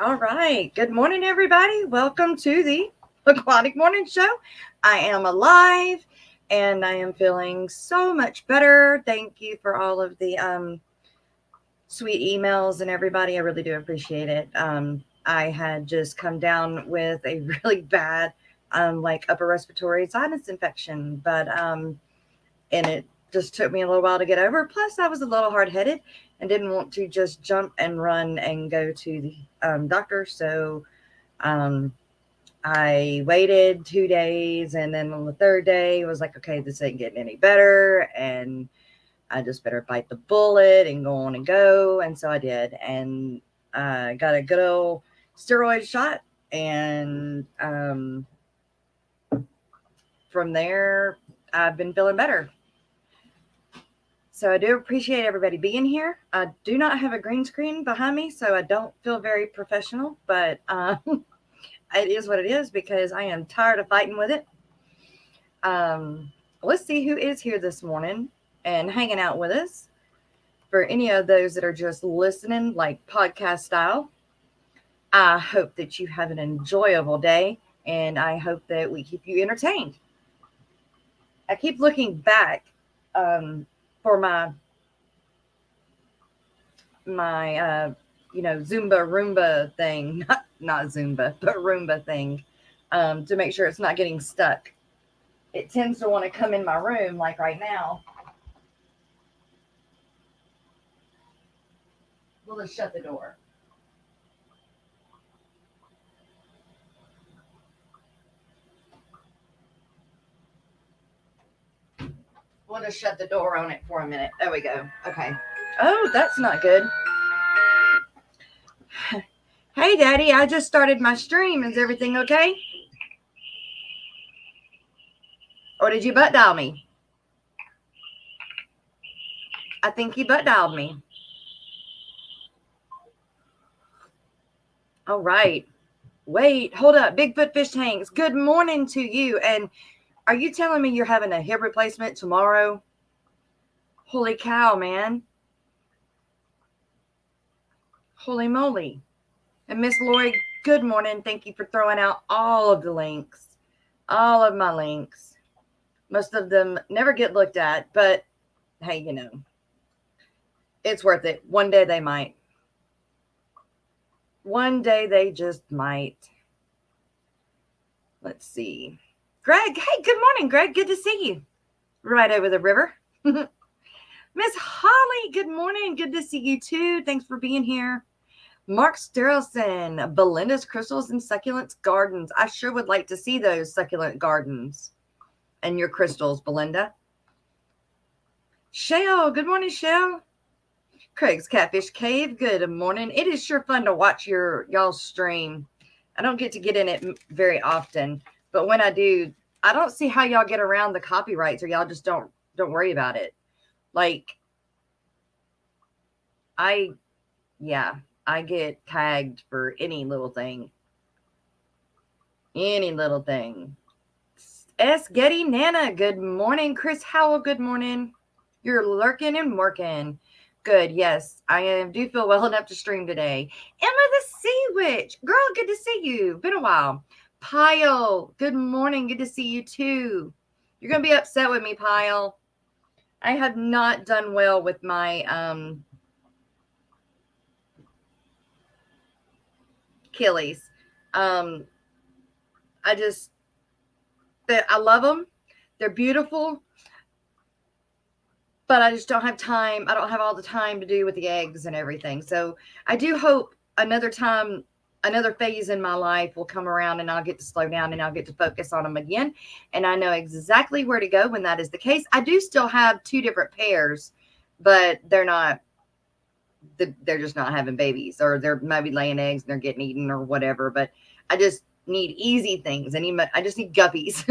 All right. Good morning, everybody. Welcome to the Aquatic Morning Show. I am alive and I am feeling so much better. Thank you for all of the sweet emails and everybody. I really do appreciate it. I had just come down with a really bad, like upper respiratory sinus infection, but and it just took me a little while to get over. Plus, I was a little hard headed and didn't want to just jump and run and go to the doctor. So um, I waited 2 days, and then on the third day, I was like, okay, this ain't getting any better, and I just better bite the bullet and go on and go. And so I did, and got a good old steroid shot, and from there, I've been feeling better. So I do appreciate everybody being here. I do not have a green screen behind me, so I don't feel very professional, but it is what it is because I am tired of fighting with it. Um, let's see who is here this morning and hanging out with us. For any of those that are just listening, like podcast style, I hope that you have an enjoyable day and I hope that we keep you entertained. I keep looking back for my Zumba Roomba thing, not Zumba, but Roomba thing, to make sure it's not getting stuck. It tends to want to come in my room, like right now. We'll just shut the door. We'll just shut the door on it for a minute. There we go. Okay. Oh, that's not good. Hey, Daddy, I just started my stream. Is everything okay? Or did you butt dial me? I think you butt dialed me. All right. Wait, hold up. Bigfoot Fish Tanks, good morning to you. And are you telling me you're having a hip replacement tomorrow? Holy cow, man. Holy moly. And Miss Lori, good morning. Thank you for throwing out all of the links. All of my links. Most of them never get looked at, but hey, it's worth it. One day they might. One day they just might. Let's see. Greg, hey, good morning, Greg. Good to see you. Right over the river. Miss Holly, good morning. Good to see you too. Thanks for being here. Mark Sterlson, Belinda's Crystals and Succulents Gardens. I sure would like to see those succulent gardens and your crystals, Belinda. Shell, good morning, Shell. Craig's Catfish Cave, good morning. It is sure fun to watch y'all's stream. I don't get to get in it very often, but when I do, I don't see how y'all get around the copyrights, or y'all just don't worry about it. Like, I get tagged for any little thing. Any little thing. S. Getty Nana, good morning. Chris Howell, good morning. You're lurking and working. Good, yes. I do feel well enough to stream today. Emma the Sea Witch. Girl, good to see you. Been a while. Pyle, good morning. Good to see you too. You're going to be upset with me, Pyle. I have not done well with my Achilles. I love them. They're beautiful. But I just don't have time. I don't have all the time to do with the eggs and everything. So I do hope another time, another phase in my life will come around and I'll get to slow down and I'll get to focus on them again. And I know exactly where to go when that is the case. I do still have two different pairs, but they're just not having babies, or they're maybe laying eggs and they're getting eaten or whatever. But I just need easy things. I just need guppies,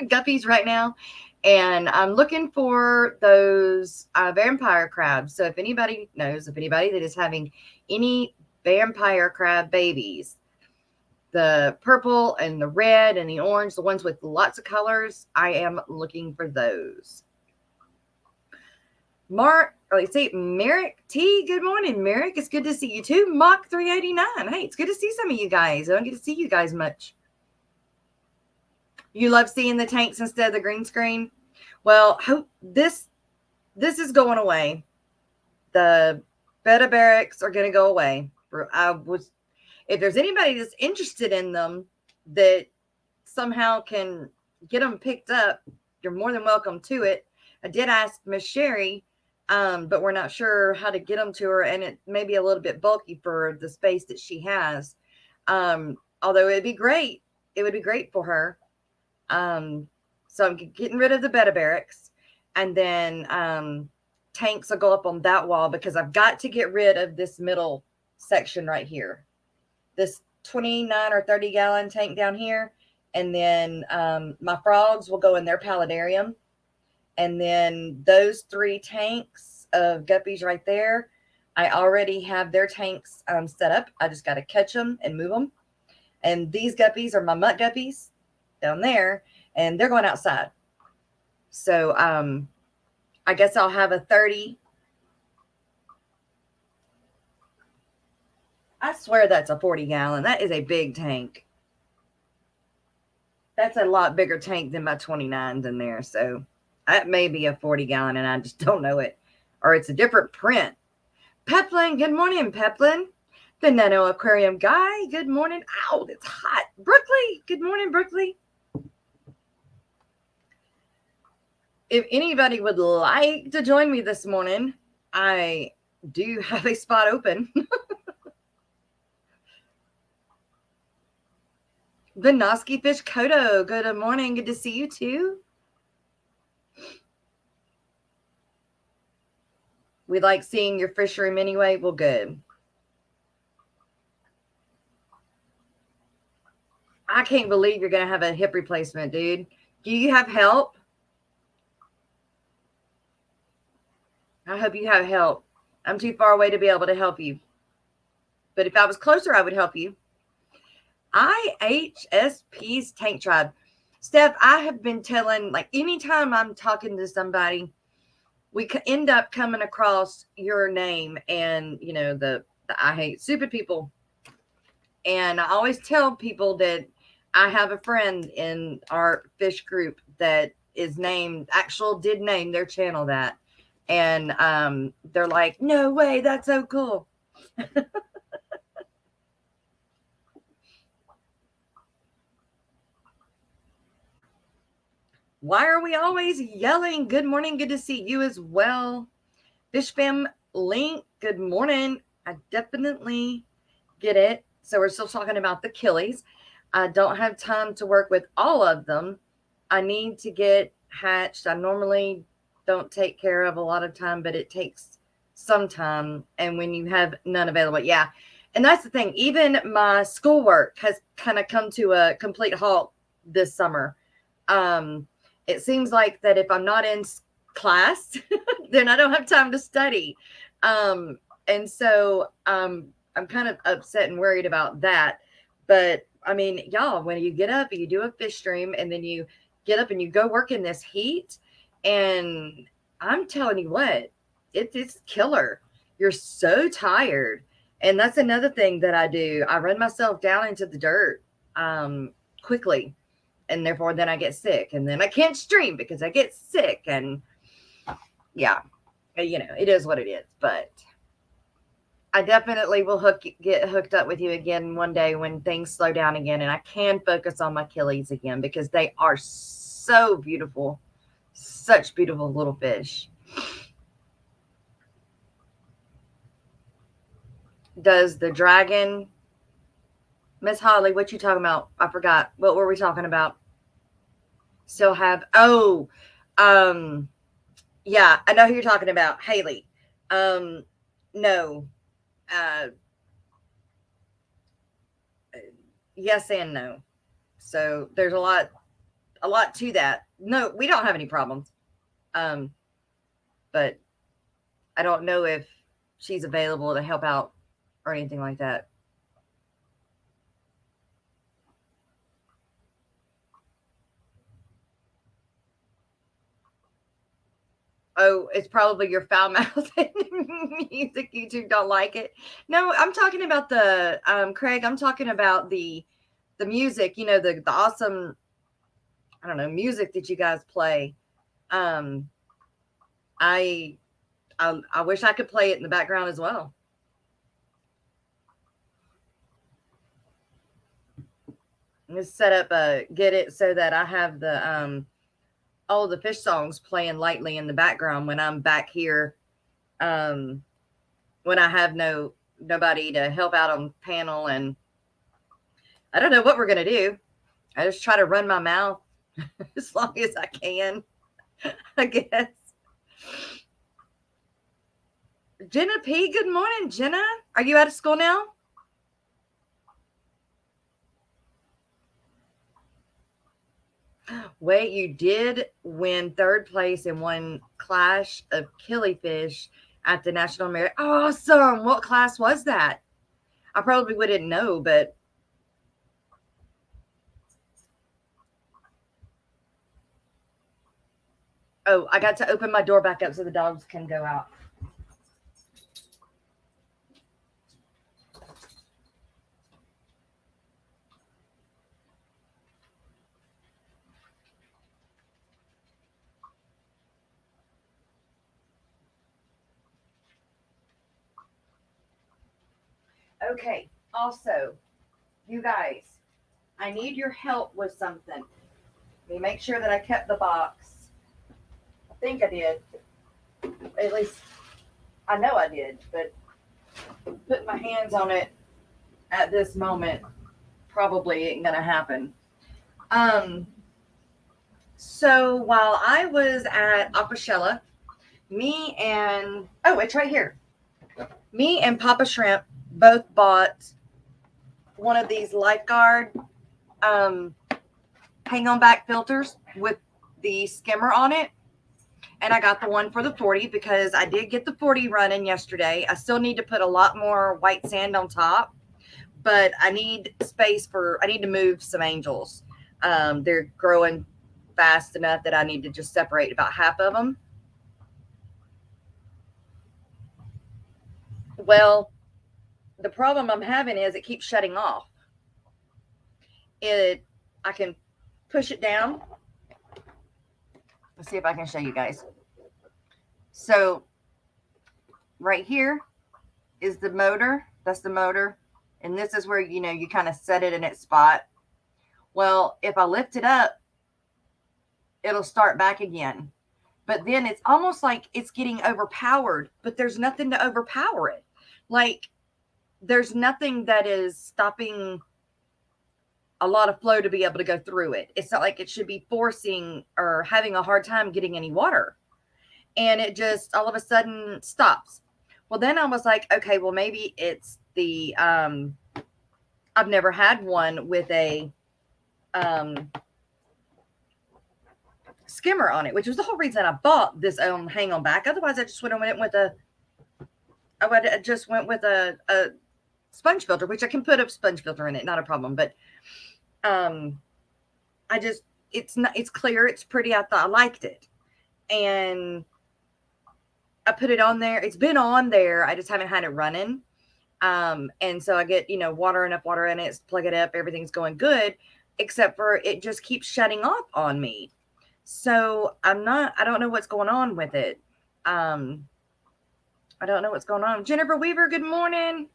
guppies right now. And I'm looking for those vampire crabs. So if anybody knows, if anybody that is having any vampire crab babies, the purple and the red and the orange, the ones with lots of colors, I am looking for those. Let's see, Merrick T. Good morning, Merrick. It's good to see you too. Mock 389. Hey, it's good to see some of you guys. I don't get to see you guys much. You love seeing the tanks instead of the green screen. Well, this is going away. The beta barracks are going to go away. If there's anybody that's interested in them that somehow can get them picked up, you're more than welcome to it. I did ask Miss Sherry, but we're not sure how to get them to her, and it may be a little bit bulky for the space that she has. Although it'd be great. It would be great for her. So I'm getting rid of the beta barracks, and then tanks will go up on that wall because I've got to get rid of this middle section right here. This 29 or 30 gallon tank down here. And then my frogs will go in their paludarium. And then those 3 tanks of guppies right there, I already have their tanks set up. I just got to catch them and move them. And these guppies are my mutt guppies down there, and they're going outside. So I guess I'll have a 30. I swear that's a 40 gallon. That is a big tank. That's a lot bigger tank than my 29s in there. So that may be a 40 gallon and I just don't know it. Or it's a different print. Peplin, good morning, Peplin. The Nano Aquarium guy, good morning. Ow, it's hot. Brookley, good morning, Brookley. If anybody would like to join me this morning, I do have a spot open. Vinoski Fish Koto, good morning. Good to see you too. We like seeing your fish room anyway. Well, good. I can't believe you're going to have a hip replacement, dude. Do you have help? I hope you have help. I'm too far away to be able to help you. But if I was closer, I would help you. IHSP's Tank Tribe. Steph, I have been telling, like, anytime I'm talking to somebody, we end up coming across your name and, you know, the I Hate Stupid People. And I always tell people that I have a friend in our fish group that is did name their channel that. And they're like, no way, that's so cool. Why are we always yelling? Good morning. Good to see you as well. Fish Fam Link, good morning. I definitely get it. So we're still talking about the killies. I don't have time to work with all of them. I need to get hatched. I normally don't take care of a lot of time, but it takes some time. And when you have none available, yeah. And that's the thing. Even my schoolwork has kind of come to a complete halt this summer. It seems like that if I'm not in class, then I don't have time to study. And so I'm kind of upset and worried about that. But I mean, y'all, when you get up and you do a fish stream and then you get up and you go work in this heat, and I'm telling you what, it's killer. You're so tired. And that's another thing that I do. I run myself down into the dirt quickly. And therefore, then I get sick. And then I can't stream because I get sick. And yeah, you know, it is what it is. But I definitely will get hooked up with you again one day when things slow down again. And I can focus on my killies again because they are so beautiful. Such beautiful little fish. Does the dragon... Miss Holly, what you talking about? I forgot. What were we talking about? Still have... Oh, yeah, I know who you're talking about. Haley. No. Yes and no. So there's a lot to that. No, we don't have any problems. But I don't know if she's available to help out or anything like that. Oh, it's probably your foul mouth music. YouTube don't like it. No, I'm talking about the Craig. I'm talking about the music. You know, the awesome, I don't know, music that you guys play. Um, I I wish I could play it in the background as well. Just set up get it so that I have the all the fish songs playing lightly in the background when I'm back here. Um, when I have nobody to help out on panel, and I don't know what we're gonna do. I just try to run my mouth as long as I can, I guess. Jenna P, good morning, Jenna. Are you out of school now? Wait, you did win third place in one clash of killifish at the National Merit. Awesome. What class was that? I probably wouldn't know, but oh, I got to open my door back up so the dogs can go out. Okay. Also, you guys, I need your help with something. Let me make sure that I kept the box. I think I did. At least I know I did, but putting my hands on it at this moment probably ain't gonna happen. Um, so while I was at Aquashella, me and oh, it's right here. Me and Papa Shrimp both bought one of these lifeguard um, hang on back filters with the skimmer on it. And I got the one for the 40 because I did get the 40 running yesterday. I still need to put a lot more white sand on top, but I need space I need to move some angels. They're growing fast enough that I need to just separate about half of them. Well, the problem I'm having is it keeps shutting off. I can push it down. Let's see if I can show you guys. So right here is the motor. That's the motor. And this is where, you kind of set it in its spot. Well, if I lift it up, it'll start back again. But then it's almost like it's getting overpowered, but there's nothing to overpower it. Like, there's nothing that is stopping a lot of flow to be able to go through it. It's not like it should be forcing or having a hard time getting any water. And it just all of a sudden stops. Well, then I was like, okay, well, maybe it's the, I've never had one with a skimmer on it, which was the whole reason I bought this hang on back. Otherwise, I just would have went with a sponge filter, which I can put a sponge filter in it, not a problem. But it's clear, it's pretty. I thought I liked it, and I put it on there. It's been on there. I just haven't had it running. And so I get, enough water in it, plug it up, everything's going good, except for it just keeps shutting off on me. So I don't know what's going on with it. I don't know what's going on. Jennifer Weaver, good morning.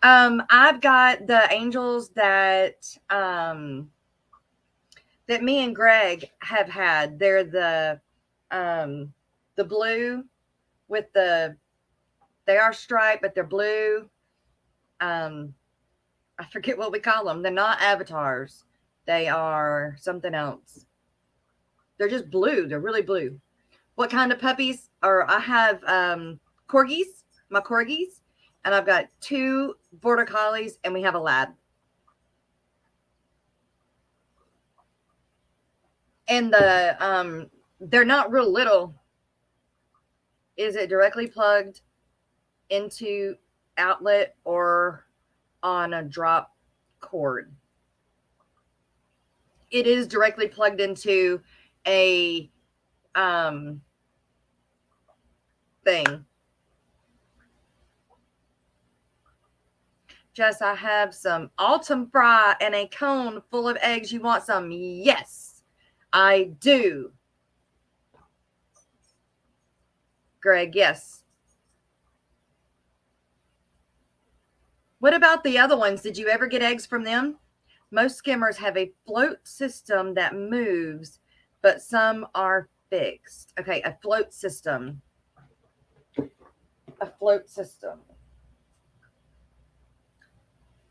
I've got the angels that me and Greg have had. They're the blue with they are striped, but they're blue. I forget what we call them. They're not avatars. They are something else. They're just blue. They're really blue. What kind of puppies? I have corgis, my corgis, and I've got 2 border collies, and we have a lab. And they're not real little. Is it directly plugged into outlet or on a drop cord? It is directly plugged into a thing. Jess, I have some autumn fry and a cone full of eggs. You want some? Yes, I do. Greg, yes. What about the other ones? Did you ever get eggs from them? Most skimmers have a float system that moves, but some are fixed. Okay, a float system. A float system.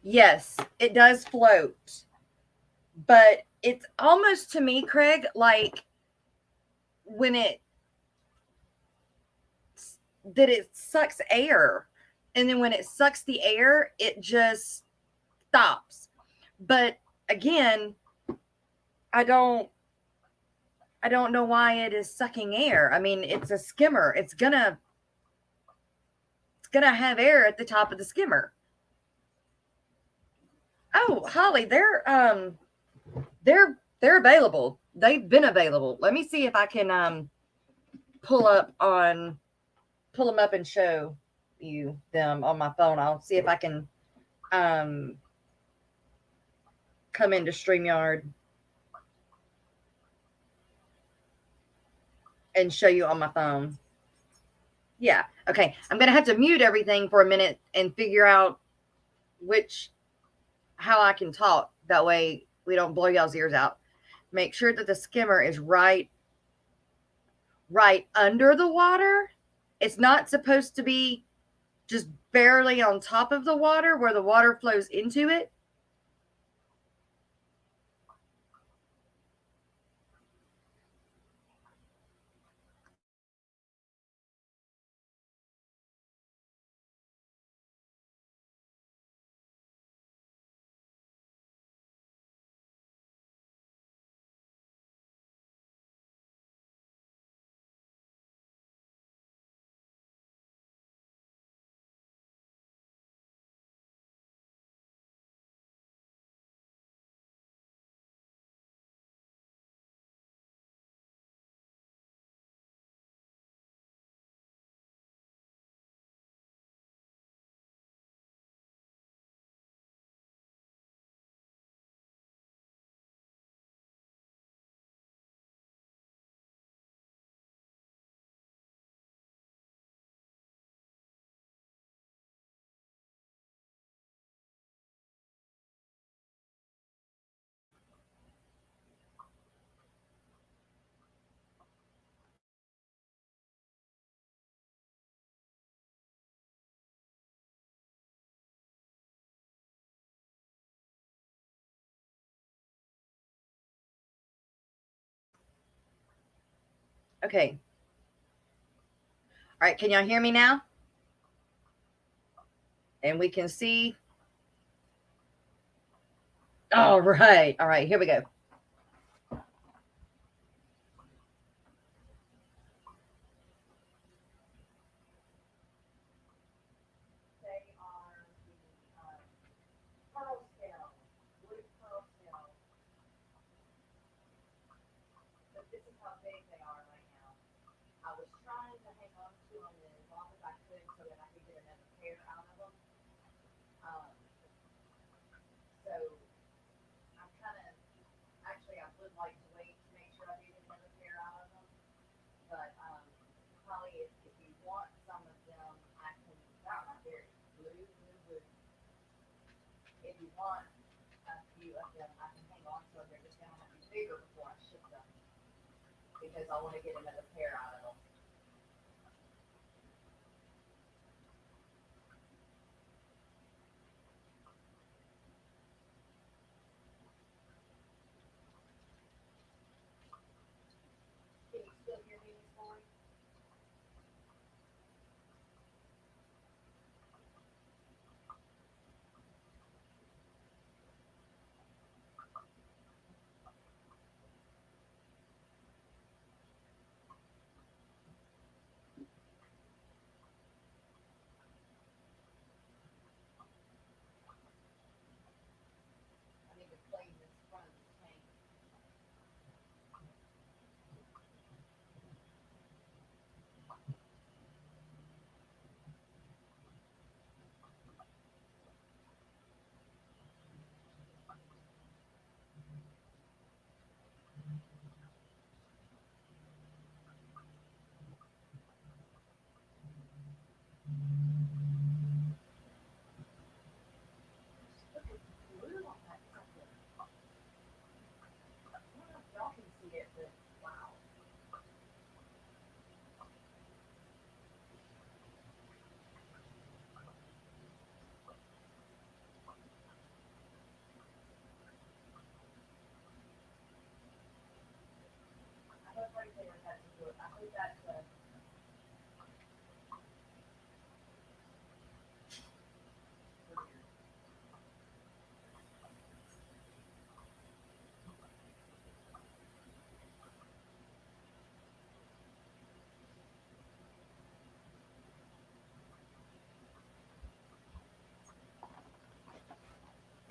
Yes, it does float. But it's almost to me, Craig, like when it sucks air. And then when it sucks the air, it just stops. But again, I don't know why it is sucking air. I mean, it's a skimmer. It's gonna have air at the top of the skimmer. Oh, Holly, they're available. They've been available. Let me see if I can pull pull them up and show you them on my phone. I'll see if I can um come into StreamYard and show you on my phone. Yeah. Okay. I'm gonna have to mute everything for a minute and figure out how I can talk. That way we don't blow y'all's ears out. Make sure that the skimmer is right under the water. It's not supposed to be just barely on top of the water where the water flows into it. Okay. All right. Can y'all hear me now? And we can see. All right. All right. Here we go. Because I want to get another pair out of them. Can you still hear me, Miss Lori?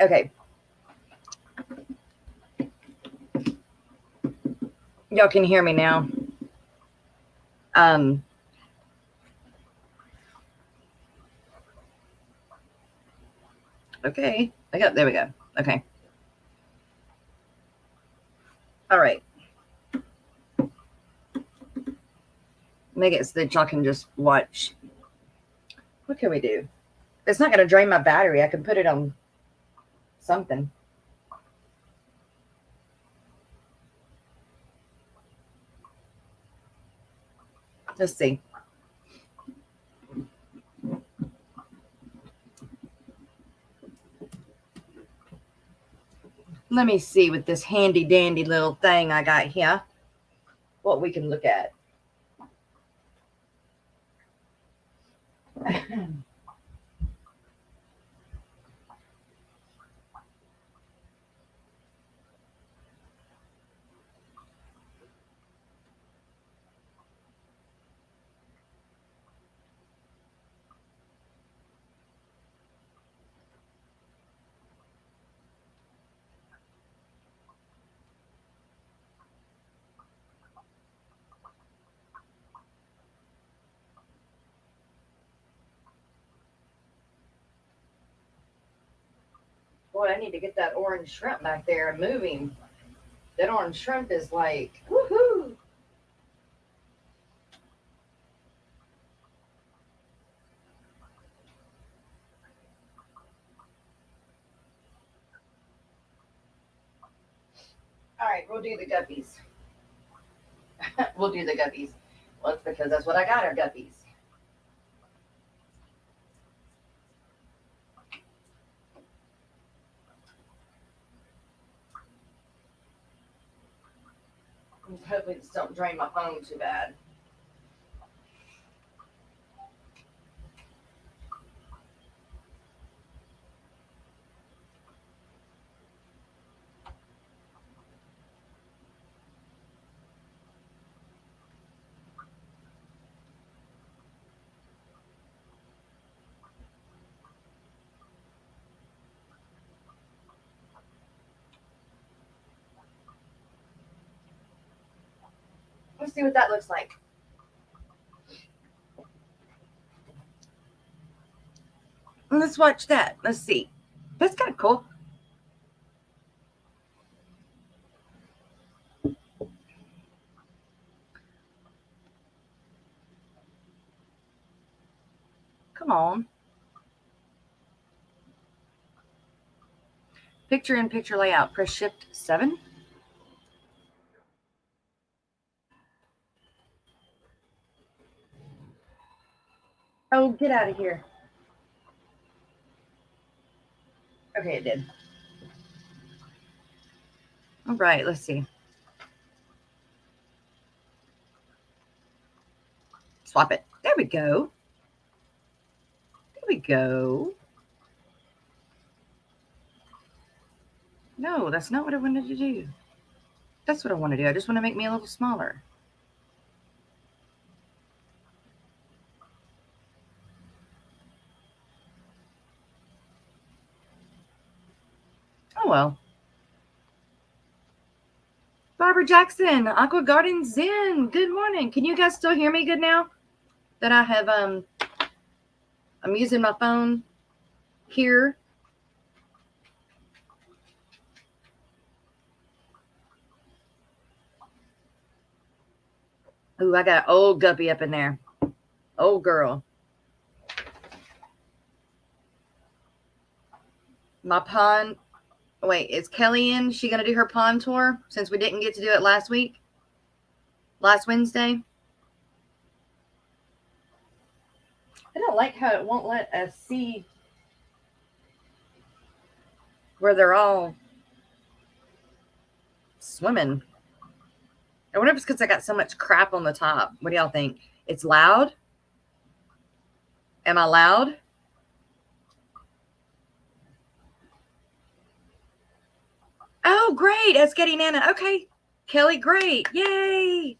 Okay. Y'all can hear me now. Okay. There we go. Okay. All right. Make it so that y'all can just watch. What can we do? It's not going to drain my battery. I can put it on something. Let's see. Let me see with this handy dandy little thing I got here what we can look at. Boy, I need to get that orange shrimp back there and moving. That orange shrimp is like, woohoo! All right, we'll do the guppies. We'll do the guppies. Well, it's because that's what I got, are guppies. Hopefully this don't drain my phone too bad. Let's see what that looks like. Let's watch that. Let's see. That's kind of cool. Come on. Picture in picture layout. Press Shift 7. Oh, get out of here. Okay, it did. All right, let's see. Swap it. There we go. There we go. No, that's not what I wanted to do. That's what I want to do. I just want to make me a little smaller. Oh, well. Barbara Jackson, Aqua Garden Zen. Good morning. Can you guys still hear me good now? That I have, I'm using my phone here. Ooh, I got an old guppy up in there. Old girl. My pond. Wait, is Kelly in? She going to do her pond tour since we didn't get to do it last week? Last Wednesday? I don't like how it won't let us see where they're all swimming. I wonder if it's because I got so much crap on the top. What do y'all think? It's loud? Am I loud? Oh, great. It's getting Nana. Okay. Kelly, great. Yay.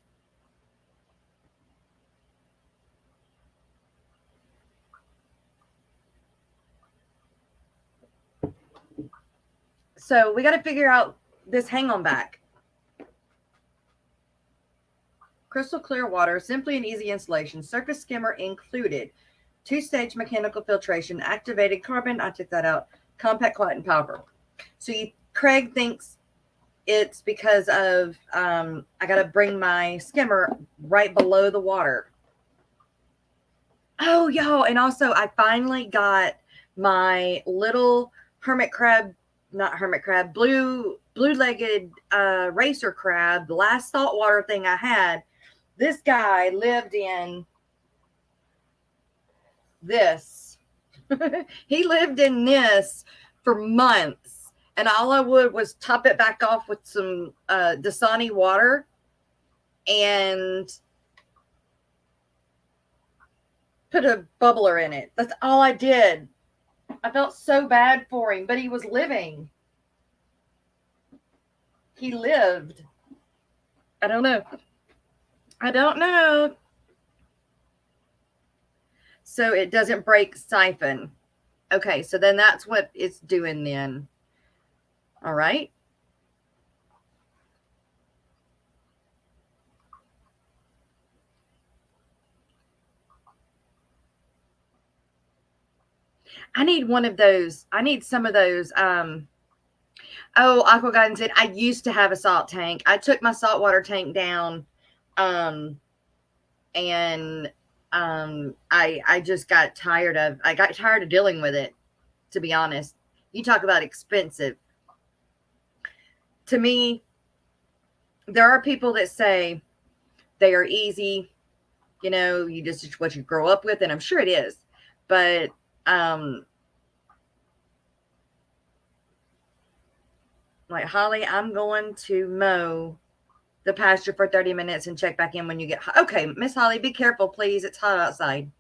So we got to figure out this hang on back. Crystal clear water, simply and easy installation, surface skimmer included, 2-stage mechanical filtration, activated carbon, I took that out, compact cotton powder. So Craig thinks it's because of, I got to bring my skimmer right below the water. Oh, y'all. And also I finally got my little blue-legged racer crab, the last saltwater thing I had. This guy lived in this. He lived in this for months. And all I would was top it back off with some Dasani water and put a bubbler in it. That's all I did. I felt so bad for him, but he was living. He lived. I don't know. So it doesn't break siphon. Okay, so then that's what it's doing then. All right. I need one of those. I need some of those. Aqua Garden said, I used to have a salt tank. I took my saltwater tank down. I just got tired of dealing with it, to be honest. You talk about expensive. To me, there are people that say they are easy, you just what you grow up with, and I'm sure it is. But like, Holly, I'm going to mow the pasture for 30 minutes and check back in when you get hot. Okay, Miss Holly, be careful, please. It's hot outside.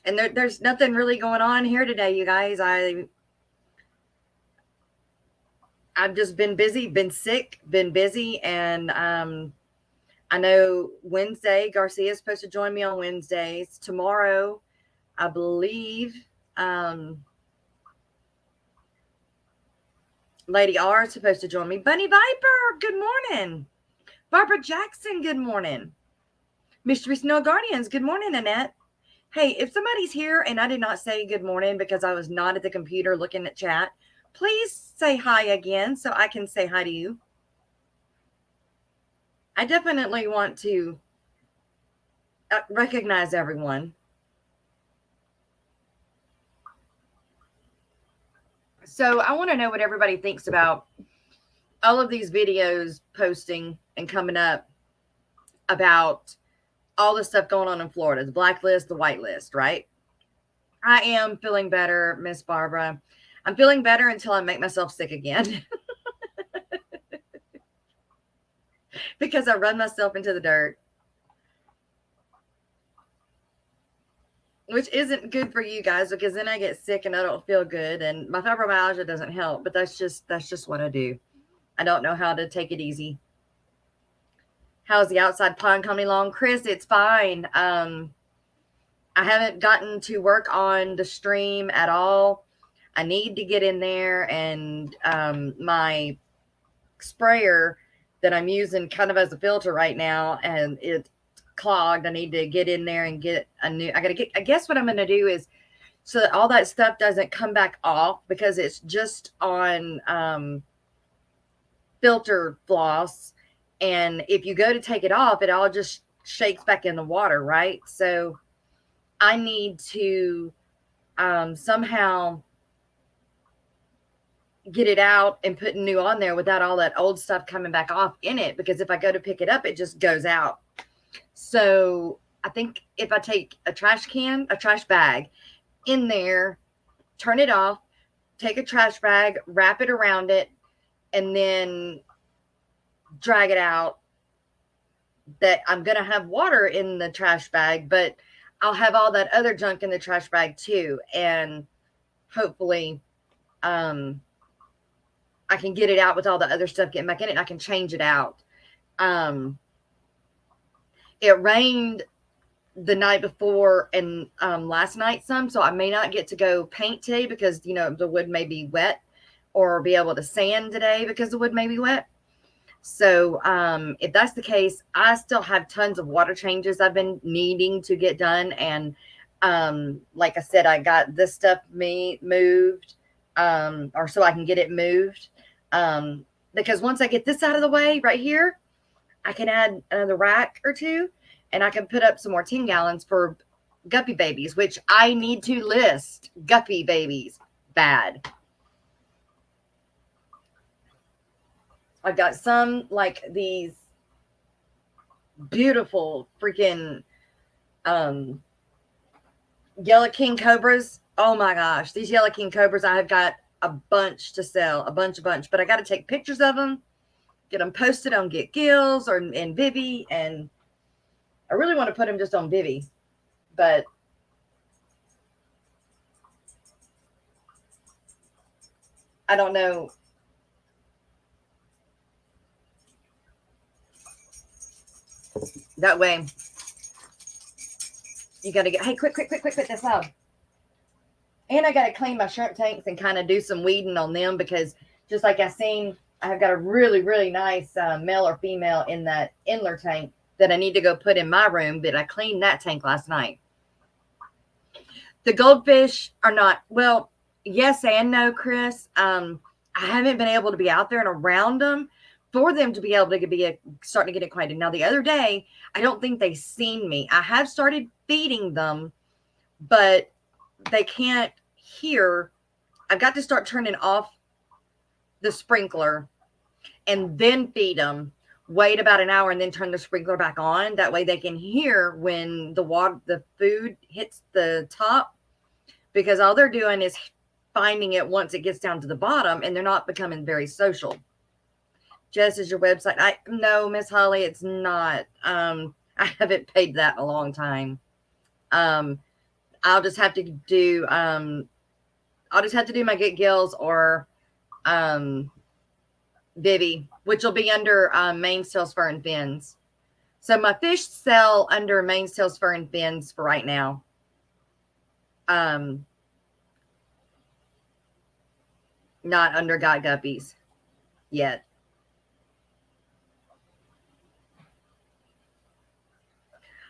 And there's nothing really going on here today, you guys. I've just been busy, been sick, been busy. And I know Wednesday, Garcia's supposed to join me on Wednesdays. Tomorrow, I believe, Lady R is supposed to join me. Bunny Viper, good morning. Barbara Jackson, good morning. Mystery Snow Guardians, good morning, Annette. Hey, if somebody's here and I did not say good morning because I was not at the computer looking at chat, please say hi again so I can say hi to you. I definitely want to recognize everyone. So I want to know what everybody thinks about all of these videos posting and coming up about all the stuff going on in Florida, the blacklist, the whitelist, right? I am feeling better, Miss Barbara. I'm feeling better until I make myself sick again. Because I run myself into the dirt. Which isn't good for you guys, because then I get sick and I don't feel good, and my fibromyalgia doesn't help, but that's just what I do. I don't know how to take it easy. How's the outside pond coming along? Chris, it's fine. I haven't gotten to work on the stream at all. I need to get in there, and my sprayer that I'm using kind of as a filter right now, and it's clogged. I need to get in there and get a new, I guess what I'm going to do is, so that all that stuff doesn't come back off, because it's just on filter floss. And if you go to take it off, it all just shakes back in the water, right? So I need to somehow get it out and put new on there without all that old stuff coming back off in it, because if I go to pick it up, it just goes out. So I think if I take a trash bag in there, turn it off, take a trash bag, wrap it around it, and then drag it out, that I'm going to have water in the trash bag, but I'll have all that other junk in the trash bag too. And hopefully, I can get it out with all the other stuff getting back in it, and I can change it out. It rained the night before and last night some, so I may not get to go paint today because, the wood may be wet. or be able to sand today because the wood may be wet. So if that's the case, I still have tons of water changes I've been needing to get done. And like I said, I got this stuff moved, or so I can get it moved. Because once I get this out of the way right here, I can add another rack or two, and I can put up some more 10 gallons for guppy babies, which I need to list guppy babies bad. I've got some like these beautiful freaking yellow king cobras. Oh my gosh, these yellow king cobras, I have got a bunch to sell, a bunch, but I got to take pictures of them, get them posted on Get Gills or in Vivi, and I really want to put them just on Vivi, but I don't know. That way, you got to get, hey, quick, that's loud. And I got to clean my shrimp tanks and kind of do some weeding on them, because just like I seen, I've got a really, really nice male or female in that inler tank that I need to go put in my room, but I cleaned that tank last night. The goldfish are not, well, yes and no, Chris. I haven't been able to be out there and around them for them to be able to be starting to get acquainted. Now, the other day, I don't think they seen me. I have started feeding them, but they can't hear. I've got to start turning off the sprinkler and then feed them. Wait about an hour and then turn the sprinkler back on. That way they can hear when the food hits the top, because all they're doing is finding it once it gets down to the bottom, and they're not becoming very social. Jess, is your website? No, Miss Holly, it's not. I haven't paid that in a long time. I'll just have to do my Get Gills or Vivi, which will be under Mainstails, Fur and Fins. So my fish sell under Mainstails, Fur and Fins for right now. Not under Got Guppies yet.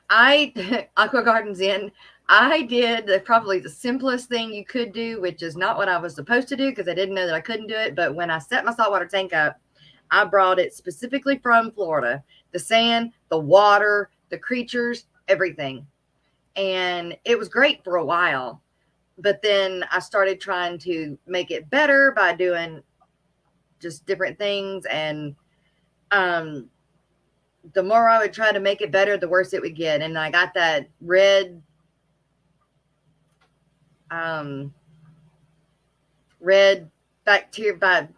Aqua Gardens in. I did probably the simplest thing you could do, which is not what I was supposed to do because I didn't know that I couldn't do it. But when I set my saltwater tank up, I brought it specifically from Florida. The sand, the water, the creatures, everything. And it was great for a while. But then I started trying to make it better by doing just different things. And the more I would try to make it better, the worse it would get. And I got that red bacteria,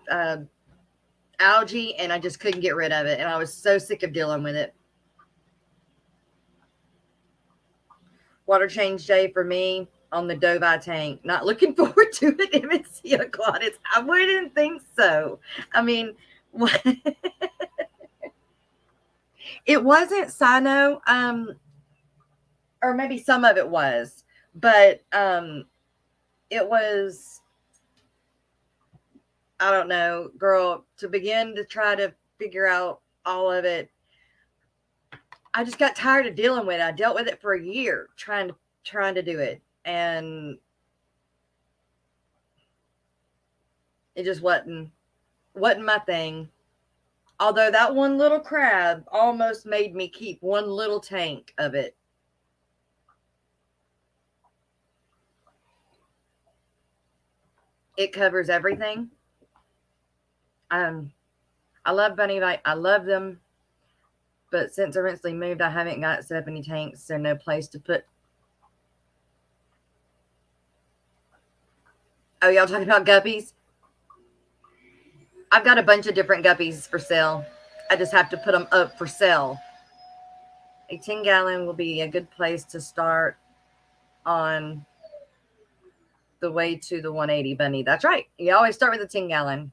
algae, and I just couldn't get rid of it. And I was so sick of dealing with it. Water change day for me on the Dovi tank. Not looking forward to it, MSC Aquatics. I wouldn't think so. I mean, what? It wasn't Sino, or maybe some of it was, but it was, I don't know, girl, to begin to try to figure out all of it. I just got tired of dealing with it. I dealt with it for a year trying to do it, and it just wasn't my thing. Although that one little crab almost made me keep one little tank of it. It covers everything. I love bunny bite. I love them. But since I recently moved, I haven't got set up any tanks. So no place to put. Oh, y'all talking about guppies? I've got a bunch of different guppies for sale. I just have to put them up for sale. A 10-gallon will be a good place to start on the way to the 180 bunny. That's right. You always start with a 10-gallon.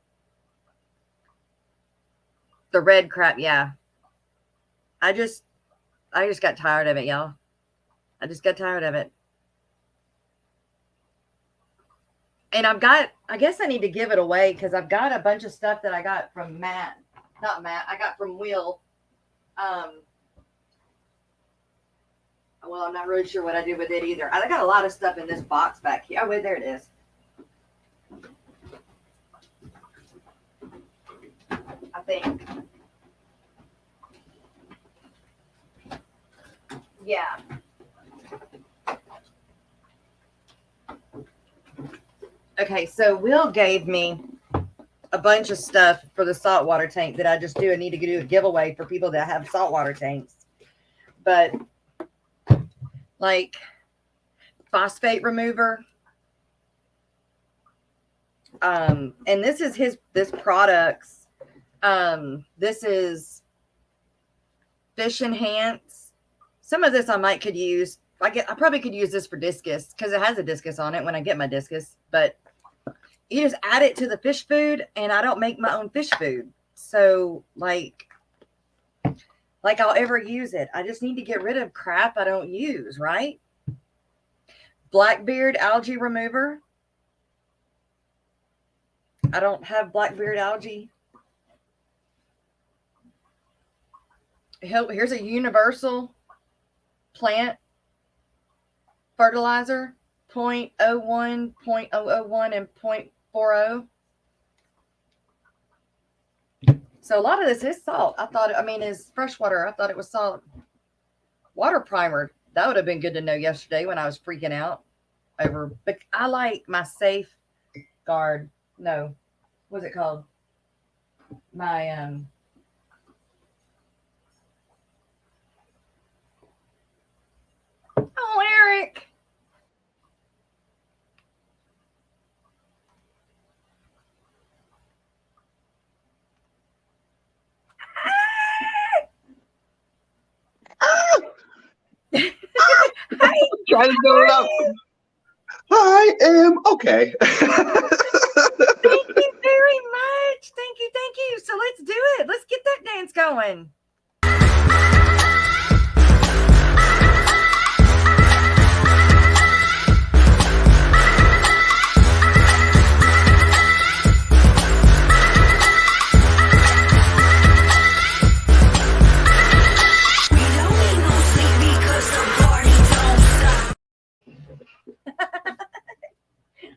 The red crap, yeah. I just got tired of it, y'all. I just got tired of it. And I guess I need to give it away because I've got a bunch of stuff that I got from Matt. Not Matt, I got from Will. Well, I'm not really sure what I did with it either. I got a lot of stuff in this box back here. Oh, wait, there it is. I think. Yeah. Okay, so Will gave me a bunch of stuff for the saltwater tank that I just do. I need to do a giveaway for people that have saltwater tanks. But like phosphate remover. And this is this product's. This is Fish Enhance. Some of this I could use. I probably could use this for discus because it has a discus on it when I get my discus. But you just add it to the fish food, and I don't make my own fish food. So like I'll ever use it. I just need to get rid of crap I don't use, right? Blackbeard algae remover. I don't have blackbeard algae. Here's a universal plant fertilizer, 0.01, 0.001, and 0.40. So a lot of this is salt. Is freshwater. I thought it was salt. Water primer. That would have been good to know yesterday when I was freaking out over. But I like my safeguard. No, what's it called? My Oh, Eric. Hey, trying to build it up. I am okay. Thank you very much. Thank you. So let's do it. Let's get that dance going.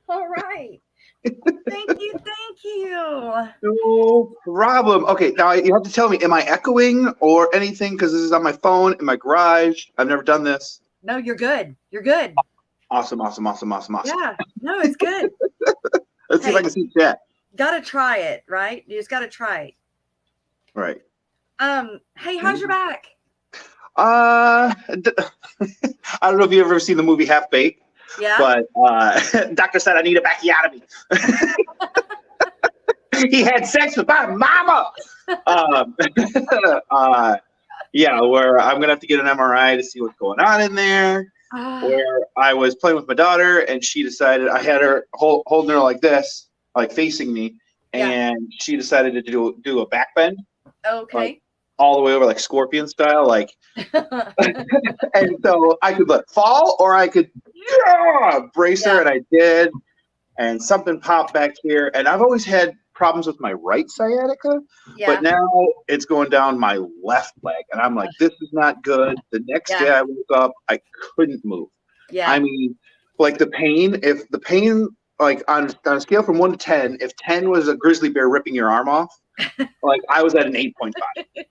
All right. Thank you. No problem. Okay, now you have to tell me, am I echoing or anything? Because this is on my phone in my garage. I've never done this. No, you're good. You're good. Awesome. Yeah. No, it's good. Let's see if I can see chat. Gotta try it, right? You just gotta try it. Right. Hey, how's your back? I don't know if you've ever seen the movie Half Baked. Yeah. But doctor said I need a backiotomy. He had sex with my mama. Yeah, where I'm gonna have to get an MRI to see what's going on in there. Where I was playing with my daughter, and she decided I had her holding her like this, like facing me, and she decided to do a back bend. Okay. Like, all the way over, like scorpion style, like. And so I could fall, or I could brace her, and I did. And something popped back here, and I've always had problems with my right sciatica, but now it's going down my left leg, and I'm like, this is not good. The next day I woke up, I couldn't move. Yeah. I mean, like the pain, like on a scale from 1 to 10, if 10 was a grizzly bear ripping your arm off, like I was at an 8.5.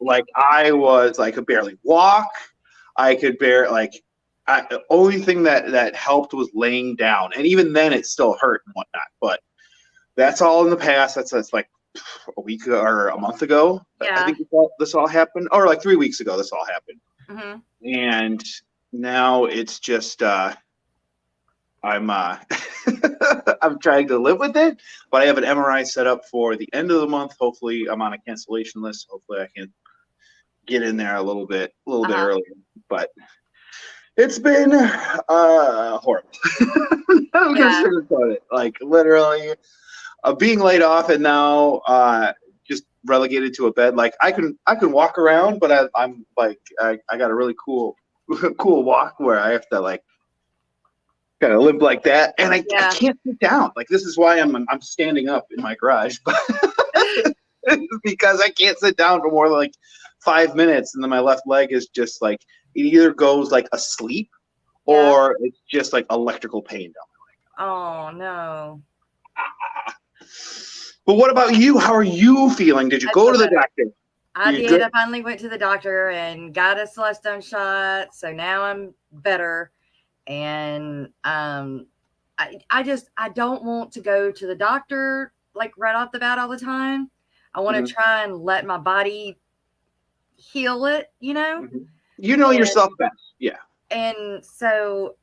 Like I could barely walk. I could the only thing that helped was laying down, and even then it still hurt and whatnot. But that's all in the past. That's like a week or a month ago. Yeah. I think this all happened, or like 3 weeks ago. This all happened, and now it's just I'm I'm trying to live with it. But I have an MRI set up for the end of the month. Hopefully, I'm on a cancellation list. Hopefully, I can get in there a little bit earlier. But it's been horrible. I'm gonna sugarcoat it. Like literally, being laid off and now just relegated to a bed. Like I can walk around, but I'm like I got a really cool walk where I have to like kind of limp like that, and I Yeah. can't sit down. Like, this is why I'm standing up in my garage, because I can't sit down for more than like 5 minutes, and then my left leg is just like, it either goes like asleep Yeah. or it's just like electrical pain down Oh no. But what about you? How are you feeling? Did you go to the doctor? I You did. good? I finally went to the doctor and got a celestone shot. So now I'm better. And I don't want to go to the doctor like right off the bat all the time. I want to try and let my body heal it, you know? You know yourself best. Yeah. And so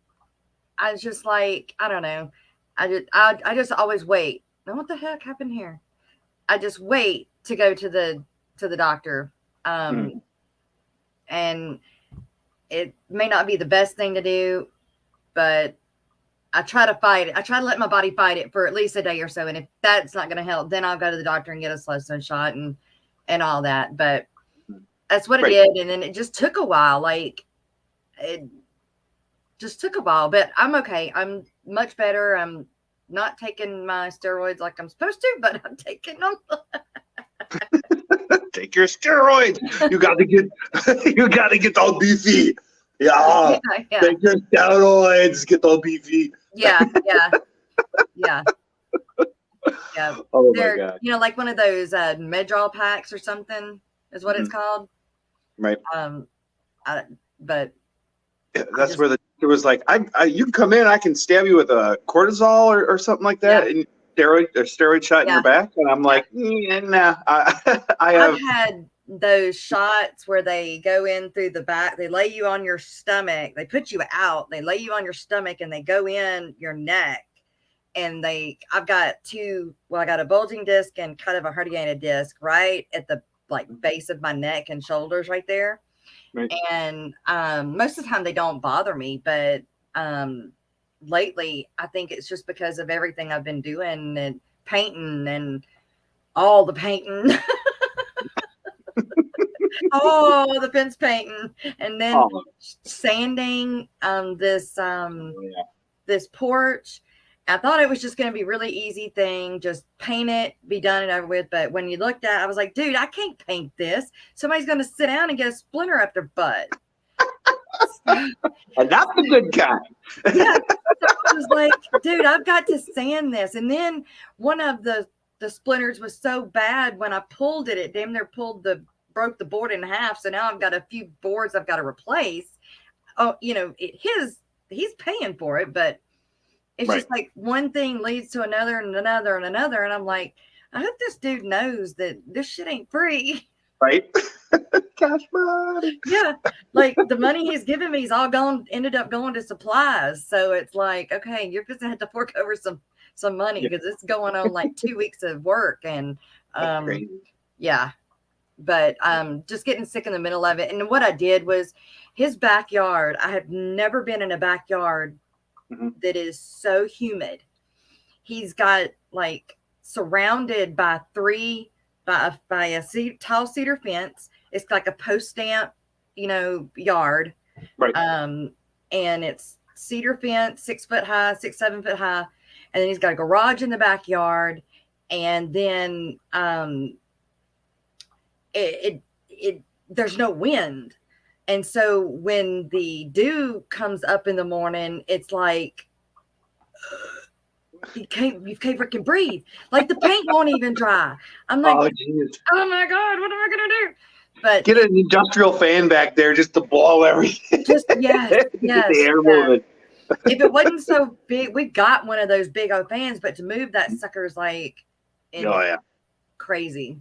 I was just like, I don't know. I just always wait. Now, what the heck happened here? I just wait to go to the doctor. And it may not be the best thing to do, but I try to fight it. I try to let my body fight it for at least a day or so. And if that's not going to help, then I'll go to the doctor and get a celestone shot and all that. But that's what it did. And then it just took a while. Like, it just took a while, but I'm okay. I'm much better. I'm not taking my steroids like I'm supposed to, but I'm taking them. Take your steroids. You got to get all beefy. Yeah. Take your steroids. Get all beefy. Yeah. Oh my God. You know, like one of those Medrol packs or something is what it's called. Right. But that's where there was like, you can come in, I can stab you with a cortisol or something like that, and steroid shot in your back, and I'm like, nah. I've had those shots where they go in through the back, they lay you on your stomach, they put you out, they lay you on your stomach, and they go in your neck, and I've got I got a bulging disc and kind of a herniated disc right at the like base of my neck and shoulders right there. Right. And most of the time they don't bother me, but lately I think it's just because of everything I've been doing and painting and all the painting. Oh, the fence painting, and then sanding this porch. I thought it was just going to be a really easy thing, just paint it, be done and over with. But when you looked at it, I was like, dude, I can't paint this. Somebody's going to sit down and get a splinter up their butt. And that's the good kind. Yeah. So I was like, dude, I've got to sand this. And then one of the splinters was so bad when I pulled it, it damn near broke the board in half. So now I've got a few boards I've got to replace. Oh, you know, he's paying for it, but it's just like one thing leads to another and another and another. And I'm like, I hope this dude knows that this shit ain't free. Right. Cash money. Yeah. Like the money he's giving me is all ended up going to supplies. So it's like, okay, you're just gonna have to fork over some money because it's going on like 2 weeks of work. And yeah. But just getting sick in the middle of it. And what I did was his backyard. I have never been in a backyard that is so humid. He's got like surrounded by a tall cedar fence. It's like a post stamp, yard. Right. And it's cedar fence, 6 foot high, 7 foot high. And then he's got a garage in the backyard. And then there's no wind. And so when the dew comes up in the morning, it's like you can't freaking breathe. Like the paint won't even dry. I'm like, oh my God, what am I gonna do? But get an industrial fan back there just to blow everything. Just yes. The air moving. If it wasn't so big, we got one of those big old fans, but to move that sucker is like crazy.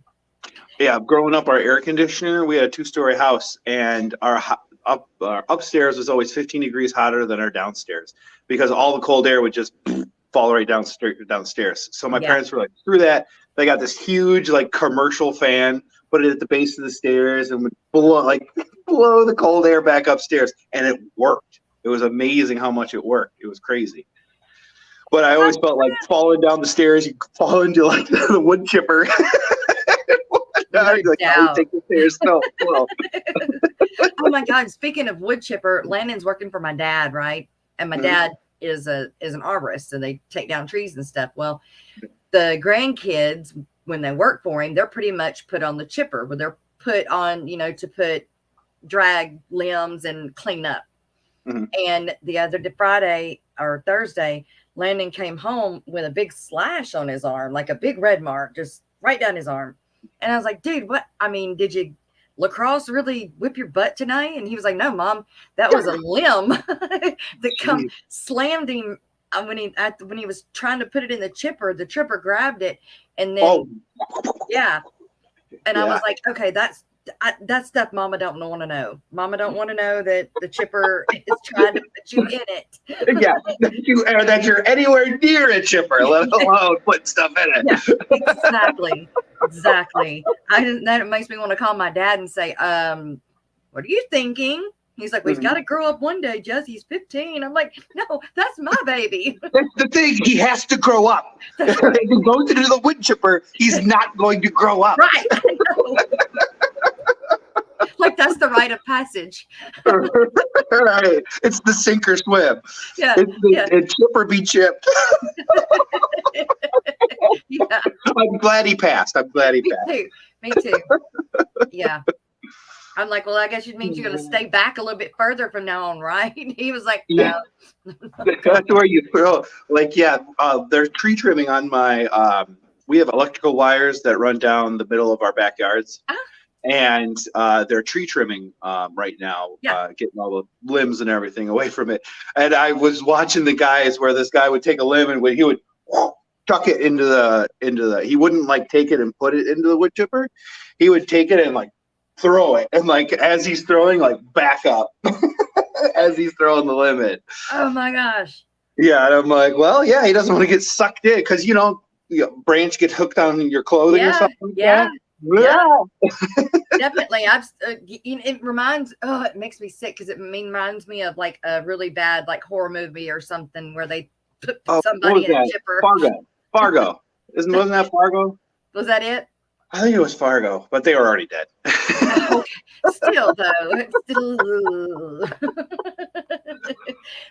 Yeah, growing up, our air conditioner, we had a 2-story house, and our upstairs was always 15 degrees hotter than our downstairs because all the cold air would just fall right downstairs. So my parents were like, screw that. They got this huge like commercial fan, put it at the base of the stairs, and would blow the cold air back upstairs, and it worked. It was amazing how much it worked. It was crazy. But I always felt like falling down the stairs, you fall into like the wood chipper. Like, take the stairs. So, well. Oh my God! Speaking of wood chipper, Landon's working for my dad, right? And my dad is an arborist, and they take down trees and stuff. Well, the grandkids, when they work for him, they're pretty much put on the chipper, where they're put on, to drag limbs and clean up. Mhm. And the other Friday or Thursday, Landon came home with a big slash on his arm, like a big red mark, just right down his arm. And I was like, dude, what? I mean, did you lacrosse really whip your butt tonight? And he was like, no, Mom, that was a limb that slammed him when he was trying to put it in the chipper grabbed it, and then yeah. And I was like, okay, that's stuff Mama don't want to know. Mama don't want to know that the chipper is trying to put you in it. Yeah, that you're anywhere near a chipper, let alone put stuff in it. Yeah, exactly. That makes me want to call my dad and say, what are you thinking? He's like, well, he's got to grow up one day, Jess. He's 15. I'm like, no, that's my baby. That's the thing. He has to grow up. If he goes into the wood chipper, he's not going to grow up. Right. I know. Like, that's the rite of passage. Right. It's the sink or swim. Yeah. It's chip or be chipped. Yeah. I'm glad he passed. Me too. Yeah. I'm like, well, I guess it means you're going to stay back a little bit further from now on, right? He was like, no. Yeah. That's where you throw. Like, there's tree trimming on my. We have electrical wires that run down the middle of our backyards. And they're tree trimming right now, getting all the limbs and everything away from it. And I was watching the guys where this guy would take a limb and he would chuck it into the. He wouldn't like take it and put it into the wood chipper. He would take it and like throw it, and like as he's throwing, like back up as he's throwing the limb in. Oh my gosh. Yeah, and I'm like, well, yeah, he doesn't want to get sucked in because branch get hooked on your clothing or something. Yeah. Definitely. It reminds. Oh, it makes me sick because it reminds me of like a really bad like horror movie or something where they put somebody in a chipper. Fargo. Wasn't that Fargo? Was that it? I think it was Fargo, but they were already dead. Okay. Still though,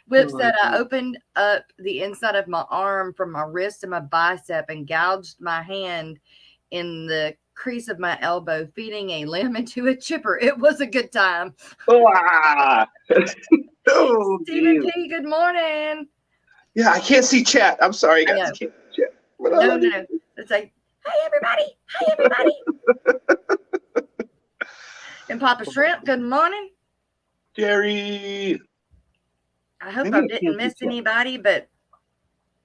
Whip said I opened up the inside of my arm from my wrist and my bicep and gouged my hand in the crease of my elbow, feeding a limb into a chipper. It was a good time. Stephen P, good morning. Yeah, I can't see chat. I'm sorry, guys. I can't see chat. No. It's like, hey, everybody. And Papa Shrimp, good morning. Jerry. I hope I didn't miss anybody, but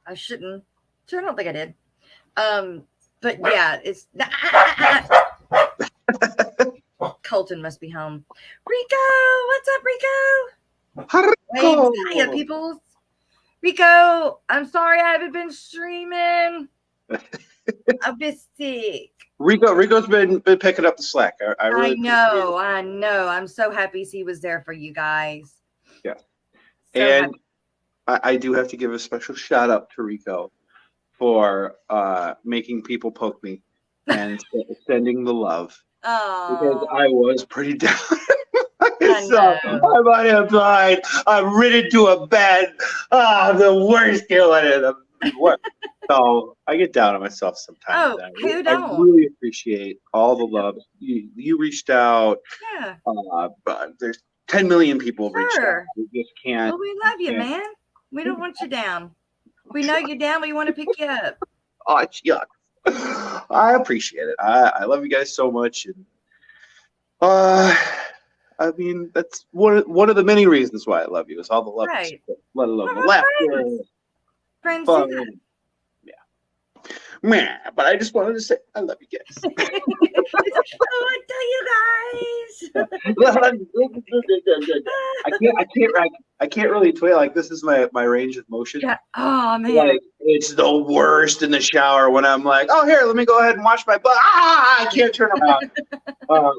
I shouldn't. Sure, I don't think I did. But yeah, it's Colton must be home. Rico, what's up, Rico? Hiya, peoples. Rico, I'm sorry I haven't been streaming. I've been sick. Rico's been picking up the slack. I know. I'm so happy he was there for you guys. Yeah. And I do have to give a special shout out to Rico for making people poke me and sending the love. Oh. Because I was pretty down. So I might have died. I'm ridden to a bed. The worst killing it. So I get down on myself sometimes. Who don't? I really appreciate all the love. You reached out. Yeah. But there's 10 million people reached out. We just can't. Well, we love you, man. We don't want you down. We know you're down, but we want to pick you up. Oh, yuck. I appreciate it. I love you guys so much. And I mean, that's one of the many reasons why I love you is all the love, right. Let alone the laughter, friends fun. Yeah, but I just wanted to say I love you guys. I tell you guys. I can't really tell. Like, this is my range of motion. Yeah. Oh man. Like, it's the worst in the shower when I'm like, oh, here, let me go ahead and wash my butt. I can't turn around.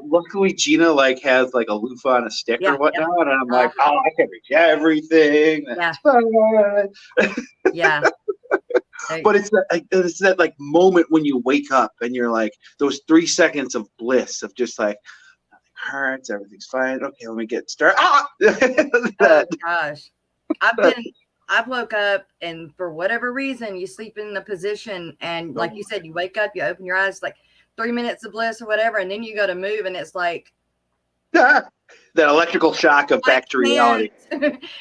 Luckily, Gina has like a loofah on a stick or whatnot, and I'm like, oh, I can reach everything. That's fun. Yeah. But it's that like moment when you wake up and you're like those 3 seconds of bliss of just like nothing hurts, everything's fine. Okay, let me get started. Oh gosh, I woke up and for whatever reason, you sleep in the position and like you said, you wake up, you open your eyes, like 3 minutes of bliss or whatever, and then you go to move and it's like that electrical shock of back to reality.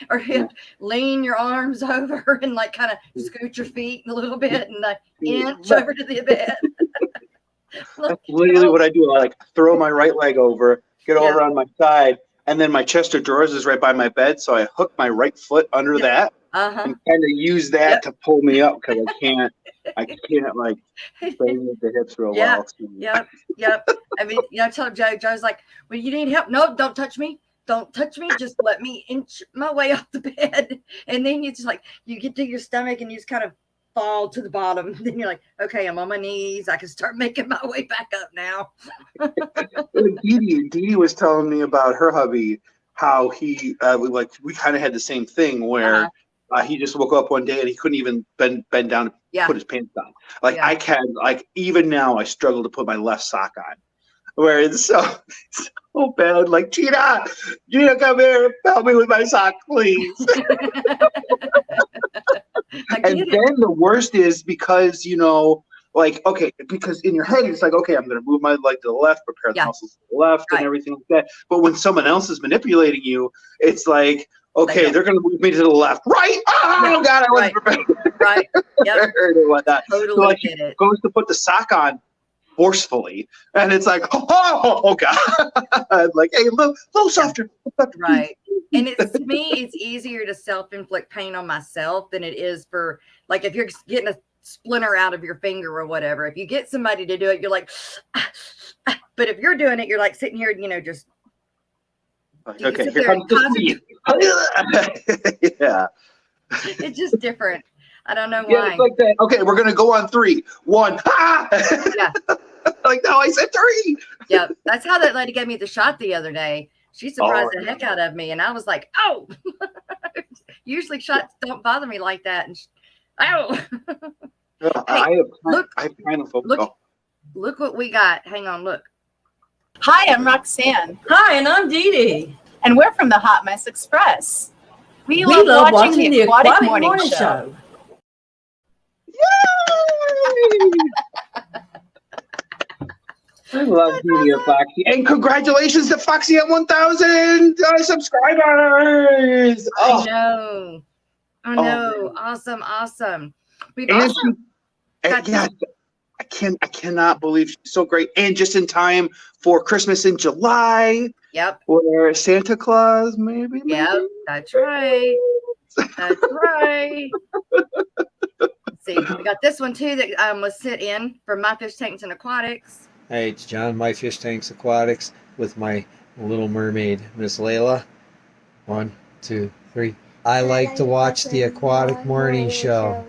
Or you have to lean your arms over and like kind of scoot your feet a little bit and like inch over to the bed. That's literally what I do. I like throw my right leg over, get over on my side, and then my chest of drawers is right by my bed, so I hook my right foot under that and kind of use that to pull me up because I can't like bang with the hips real well. Yep. I mean, I told Joe's like, well, you need help. No, don't touch me. Don't touch me. Just let me inch my way off the bed. And then you just like, you get to your stomach and you just kind of fall to the bottom. Then you're like, okay, I'm on my knees. I can start making my way back up now. Dee Dee was telling me about her hubby, how he we kind of had the same thing where he just woke up one day and he couldn't even bend down and put his pants on. Like I can, like even now I struggle to put my left sock on. Where it's so bad. Like Gina, come here, help me with my sock, please. And then the worst is because because in your head it's like, okay, I'm gonna move my leg to the left, prepare the muscles to the left, and everything like that. But when someone else is manipulating you, it's like, okay, they're gonna move me to the left, right? Oh God, I wasn't prepared. Right. Yep. Totally. So like he goes to put the sock on forcefully, and it's like, oh God, like, hey, little softer. Right. And it's, to me, it's easier to self-inflict pain on myself than it is for, like, if you're getting a splinter out of your finger or whatever. If you get somebody to do it, you're like, but if you're doing it, you're like sitting here, just. Okay, here comes the yeah. It's just different. I don't know why. Yeah, it's like that. Okay, we're gonna go on 3. 1. Yeah. Like, no, I said 3. Yeah, that's how that lady gave me the shot the other day. She surprised the heck out of me, and I was like, "Oh!" Usually, shots don't bother me like that. And hey, look what we got. Hang on, look. Hi, I'm Roxanne. Hi, and I'm Dee Dee. And we're from the Hot Mess Express. We love watching the Aquatic Morning Show. Yay! I love Media Foxy. And congratulations to Foxy at 1,000 subscribers. Oh. I know. Awesome. We've also I cannot believe she's so great. And just in time for Christmas in July. Yep. Or Santa Claus, maybe. Yep, that's right. That's right. Let's see, we got this one too that was sent in from My Fish Tanks and Aquatics. Hey, it's John, My Fish Tanks Aquatics, with my little mermaid, Miss Layla. 1, 2, 3. I like to watch the Aquatic Morning Show.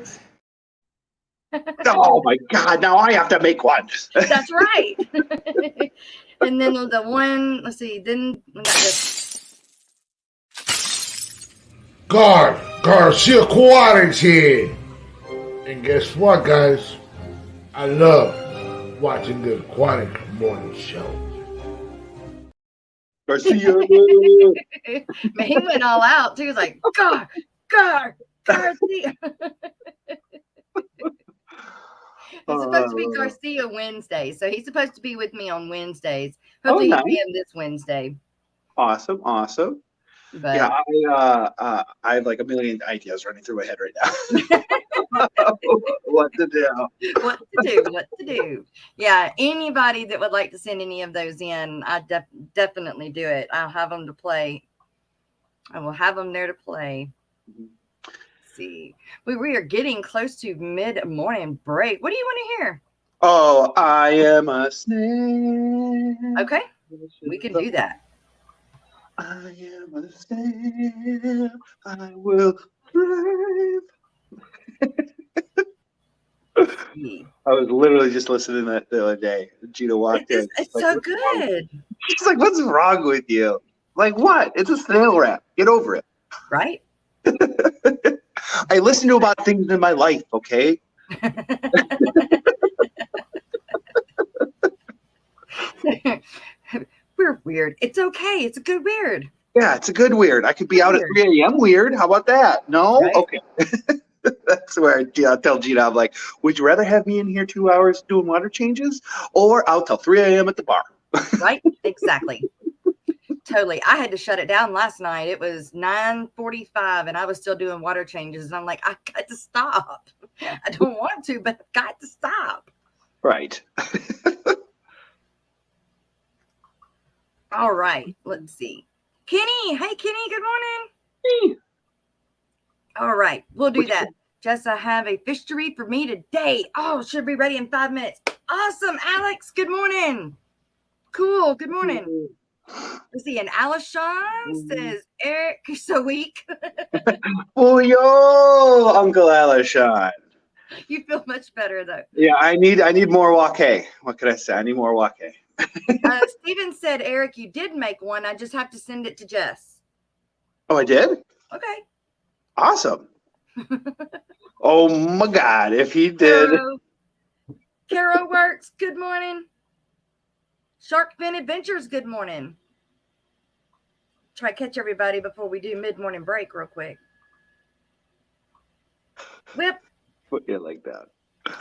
Oh my God, now I have to make one. That's right. And then the one, let's see, then we got this. Garcia Aquatics here. And guess what, guys? I love watching the Aquatic Morning Show. Garcia. Man, he went all out too. He was like, Garcia. It's supposed to be Garcia Wednesday, so he's supposed to be with me on Wednesdays. Hopefully he'll be in this Wednesday. Awesome. But, yeah, I have like a million ideas running through my head right now. What to do. Yeah, anybody that would like to send any of those in, I definitely do it. I'll have them to play. I will have them there to play. See, we are getting close to mid-morning break. What do you want to hear? Oh, I am a snake. Okay, we can do that. I am a snake. I will brave. I was literally just listening to that the other day. Gina walked in. It's like, so good. She's like, "What's wrong with you?" Like, what? It's a snail wrap. Get over it. Right? I listen to about things in my life, okay? We're weird. It's okay. It's a good weird. Yeah, it's a good weird. I could be out at 3 a.m. weird. How about that? No? Right? Okay. That's where I tell Gina, I'm like, would you rather have me in here 2 hours doing water changes or out till 3 a.m. at the bar? Right? Exactly. Totally. I had to shut it down last night. It was 9:45 and I was still doing water changes. And I'm like, I got to stop. I don't want to, but I've got to stop. Right. All right. Let's see. Kenny. Hey, Kenny. Good morning. Hey. All right. We'll do that. Just I have a fish to read for me today. Oh, should be ready in 5 minutes. Awesome. Alex, good morning. Cool. Good morning. Let's see. And Alice Shawn says, Eric, you're so weak. Oh, yo, Uncle Alishon. You feel much better, though. Yeah, I need more wake. What could I say? I need more wake. Steven said, Eric, you did make one. I just have to send it to Jess. Oh, I did? Okay. Awesome. Oh, my God, if he did. Caro Works, good morning. Shark Fin Adventures, good morning. Try to catch everybody before we do mid-morning break real quick. Whip. Put it like that.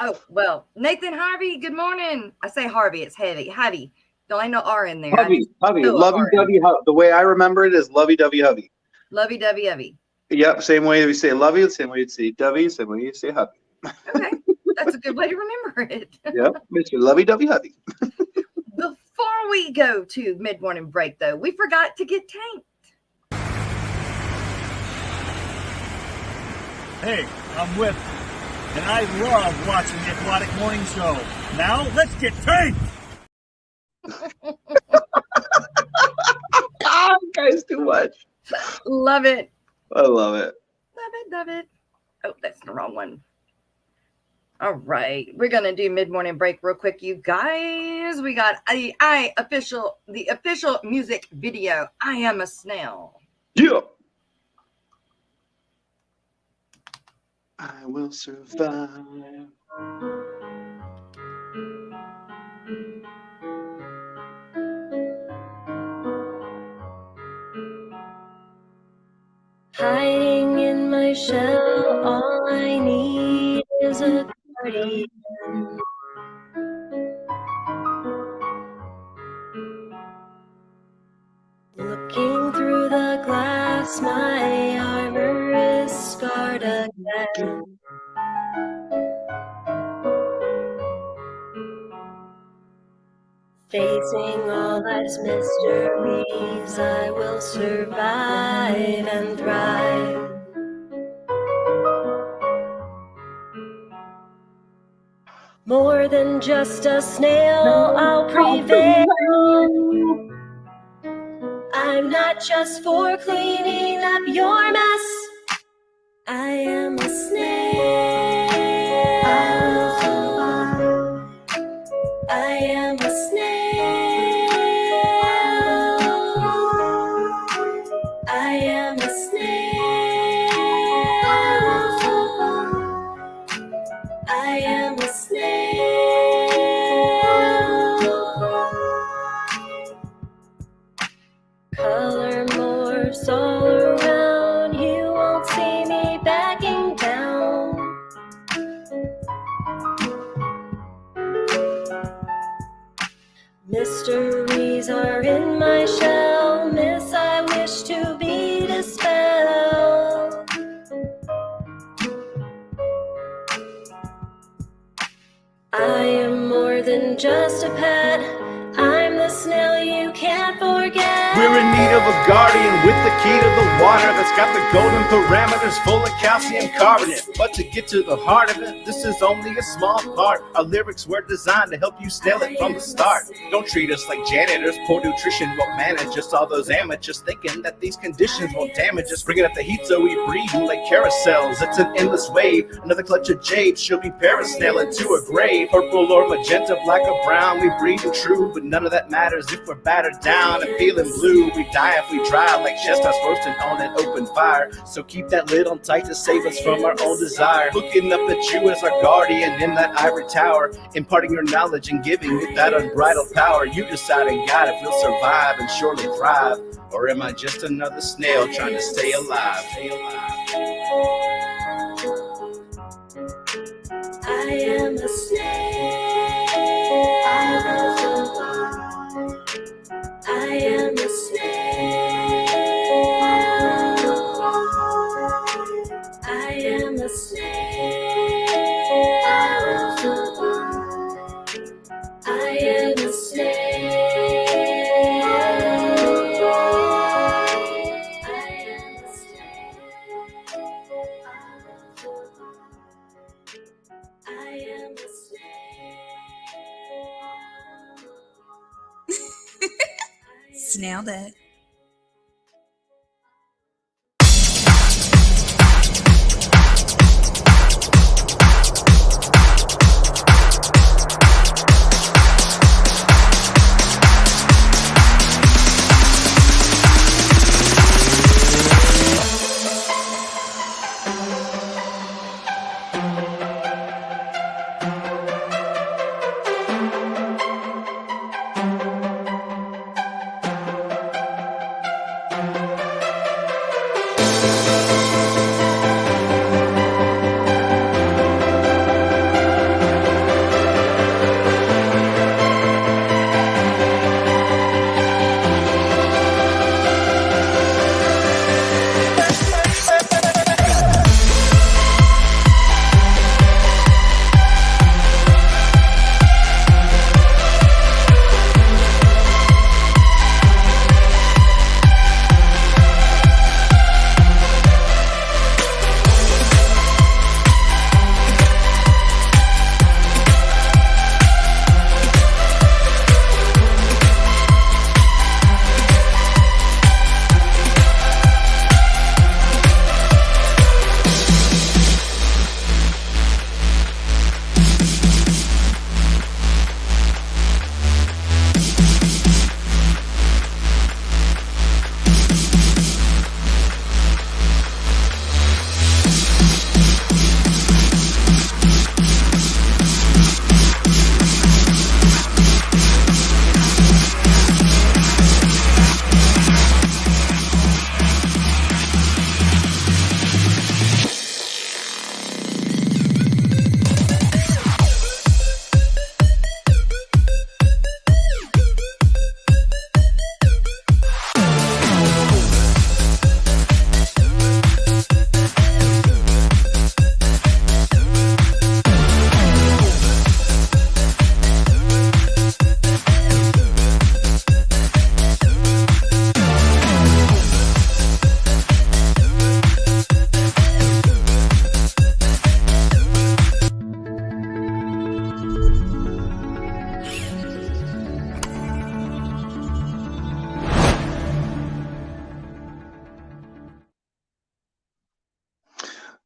Oh, well, Nathan Harvey, good morning. I say Harvey, it's heavy. Harvey. Don't ain't no R in there. Hubby. Lovey-dovey. The way I remember it is lovey-dovey hubby. Lovey-dovey hubby. Yep, same way we say lovey, same way you say dovey, same way you say hubby. Okay, that's a good way to remember it. Yep, Mr. Lovey-dovey hubby. Before we go to mid-morning break, though, we forgot to get tanked. Hey, I'm Whip, and I love watching the Aquatic Morning Show. Now, let's get tanked! God, guys, too much. Love it. I love it. Love it, love it. Oh, that's the wrong one. All right, we're gonna do mid-morning break real quick, you guys. We got the official music video. I Am a Snail. Yeah. I will survive. Hiding in my shell, all I need is a guardian. Looking through the glass, my armor is scarred again. Facing all life's mysteries, I will survive and thrive. More than just a snail, I'll prevail. I'm not just for cleaning up your mess. I am a snail. I am a snail. I am a snail. I am a snail. Color morphs all around. You won't see me backing down. Mysteries are in my shell, myths I wish to be dispelled. I am more than just a pet, I'm the snail you can't forget. We're in need of a guardian with the key to the water that's got the golden parameters full of calcium carbonate. But to get to the heart of it, this is only a small part. Our lyrics were designed to help you snail it from the start. Don't treat us like janitors, poor nutrition won't manage us. All those amateurs thinking that these conditions won't damage us. Bringing up the heat so we breathe like carousels. It's an endless wave, another clutch of jade. She'll be parasailing to a grave. Purple or magenta, black or brown, we breathe and true. But none of that matters if we're battered down and feeling blue. We die if we dry like chestnuts roasting on an open fire. So keep that lid on tight to save us from our own desire. Looking up at you as our guardian in that ivory tower, imparting your knowledge and giving it that unbridled power. You decide and guide if we'll survive and surely thrive, or am I just another snail trying to stay alive? Stay alive. I am a snail. I am a snail. I am a snail. I am a snail. I am a snail. Snailed it.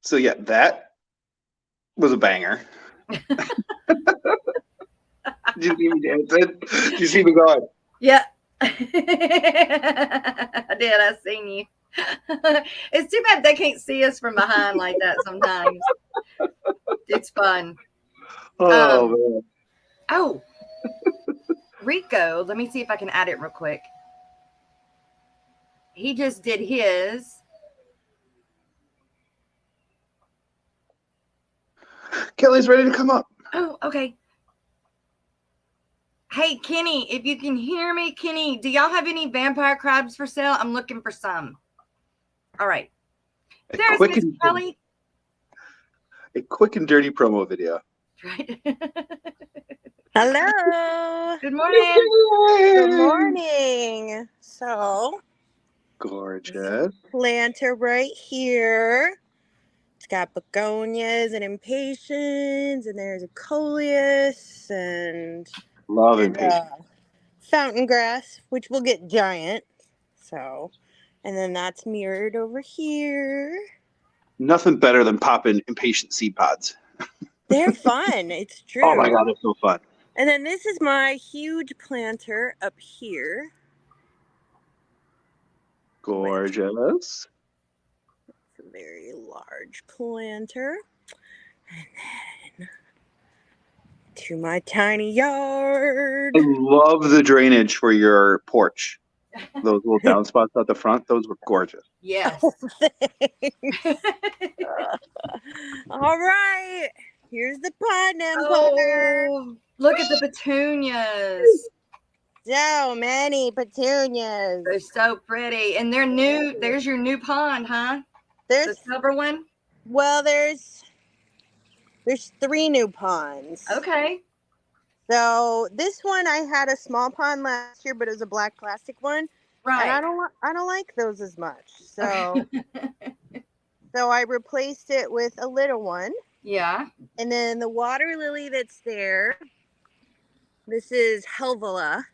So yeah, that was a banger. Did you see me dancing? Did you see me going? Yeah. I did. I seen you. It's too bad they can't see us from behind like that sometimes. It's fun. Oh, man. Oh, Rico, let me see if I can add it real quick. He just did his. Kelly's ready to come up. Oh, okay. Hey, Kenny, if you can hear me, Kenny, do y'all have any vampire crabs for sale? I'm looking for some. All right. There's Miss Kelly. A quick and dirty promo video. Right. Hello. Good morning. Good morning. So, Gorgeous. planter right here. It's got begonias and impatiens, and there's a coleus and Love impatiens. Fountain grass, which will get giant. So, and then that's mirrored over here. Nothing better than popping impatient seed pods. They're fun. It's true. Oh my God, they're so fun. And then this is my huge planter up here. Gorgeous. It's a very large planter. And then to my tiny yard. I love the drainage for your porch. Those little downspouts at the front, those were gorgeous. Yes. All right. Here's the pond empire. Oh, look at the petunias. So many petunias. They're so pretty. And they're new. There's your new pond, huh? The silver one? Well, there's 3 new ponds. Okay. So this one I had a small pond last year, but it was a black plastic one. Right. And I don't like those as much. So so I replaced it with a little one. Yeah. And then the water lily that's there, this is Helvula,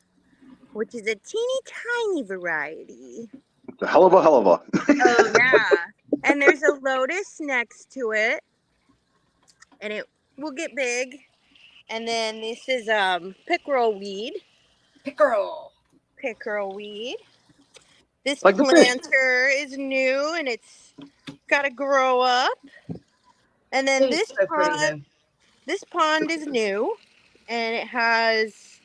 which is a teeny tiny variety. It's a hell of a. Oh yeah. And there's a lotus next to it. And it will get big. And then this is pickerel weed. Pickerel weed. This like planter is new and it's got to grow up. And then this pond is new and it has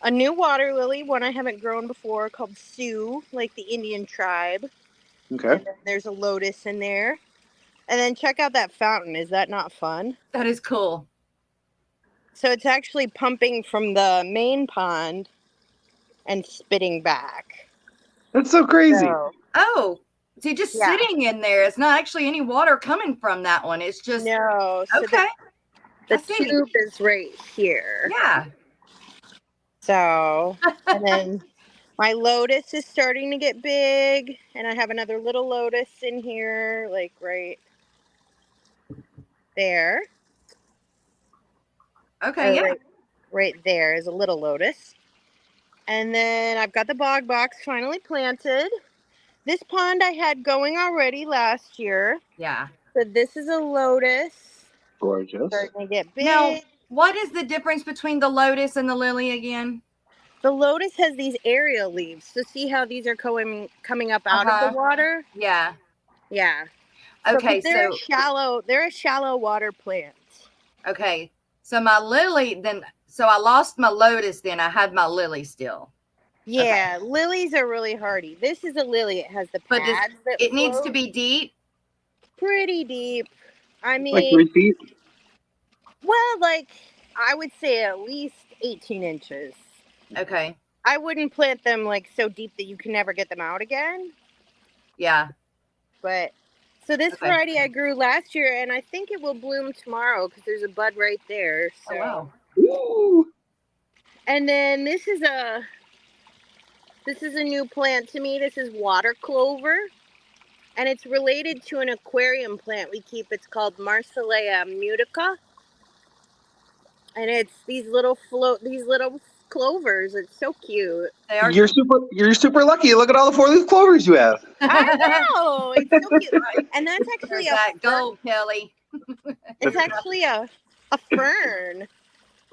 a new water lily, one I haven't grown before, called Sioux, like the Indian tribe. Okay. And then there's a lotus in there. And then check out that fountain. Is that not fun? That is cool. So it's actually pumping from the main pond and spitting back. That's so crazy. So just sitting in there. It's not actually any water coming from that one. It's just no. So okay. The tube is right here. Yeah. So and then my lotus is starting to get big, and I have another little lotus in here, like right there. Okay, yeah. Right there is a little lotus. And then I've got the bog box finally planted. This pond I had going already last year. Yeah. So this is a lotus. Gorgeous. Starting to get big. Now, what is the difference between the lotus and the lily again? The lotus has these aerial leaves. So see how these are coming up out of the water? Yeah. Yeah. Okay, they're a shallow water plant. Okay. So my lily so I lost my lotus then. I had my lily still. Yeah, okay. Lilies are really hardy. This is a lily. It has the pads it needs to be deep? Pretty deep. I mean, like 3 feet? Well, like I would say at least 18 inches. Okay. I wouldn't plant them like so deep that you can never get them out again. Yeah. But so this variety I grew last year, and I think it will bloom tomorrow because there's a bud right there. So. Oh, wow. Ooh. And then this is a new plant to me. This is water clover, and it's related to an aquarium plant we keep. It's called Marsilea mutica, and it's these little clovers. It's so cute. You're super lucky. Look at all the 4-leaf clovers you have. I know. It's so cute. And that's actually gold, Kelly. It's actually a fern.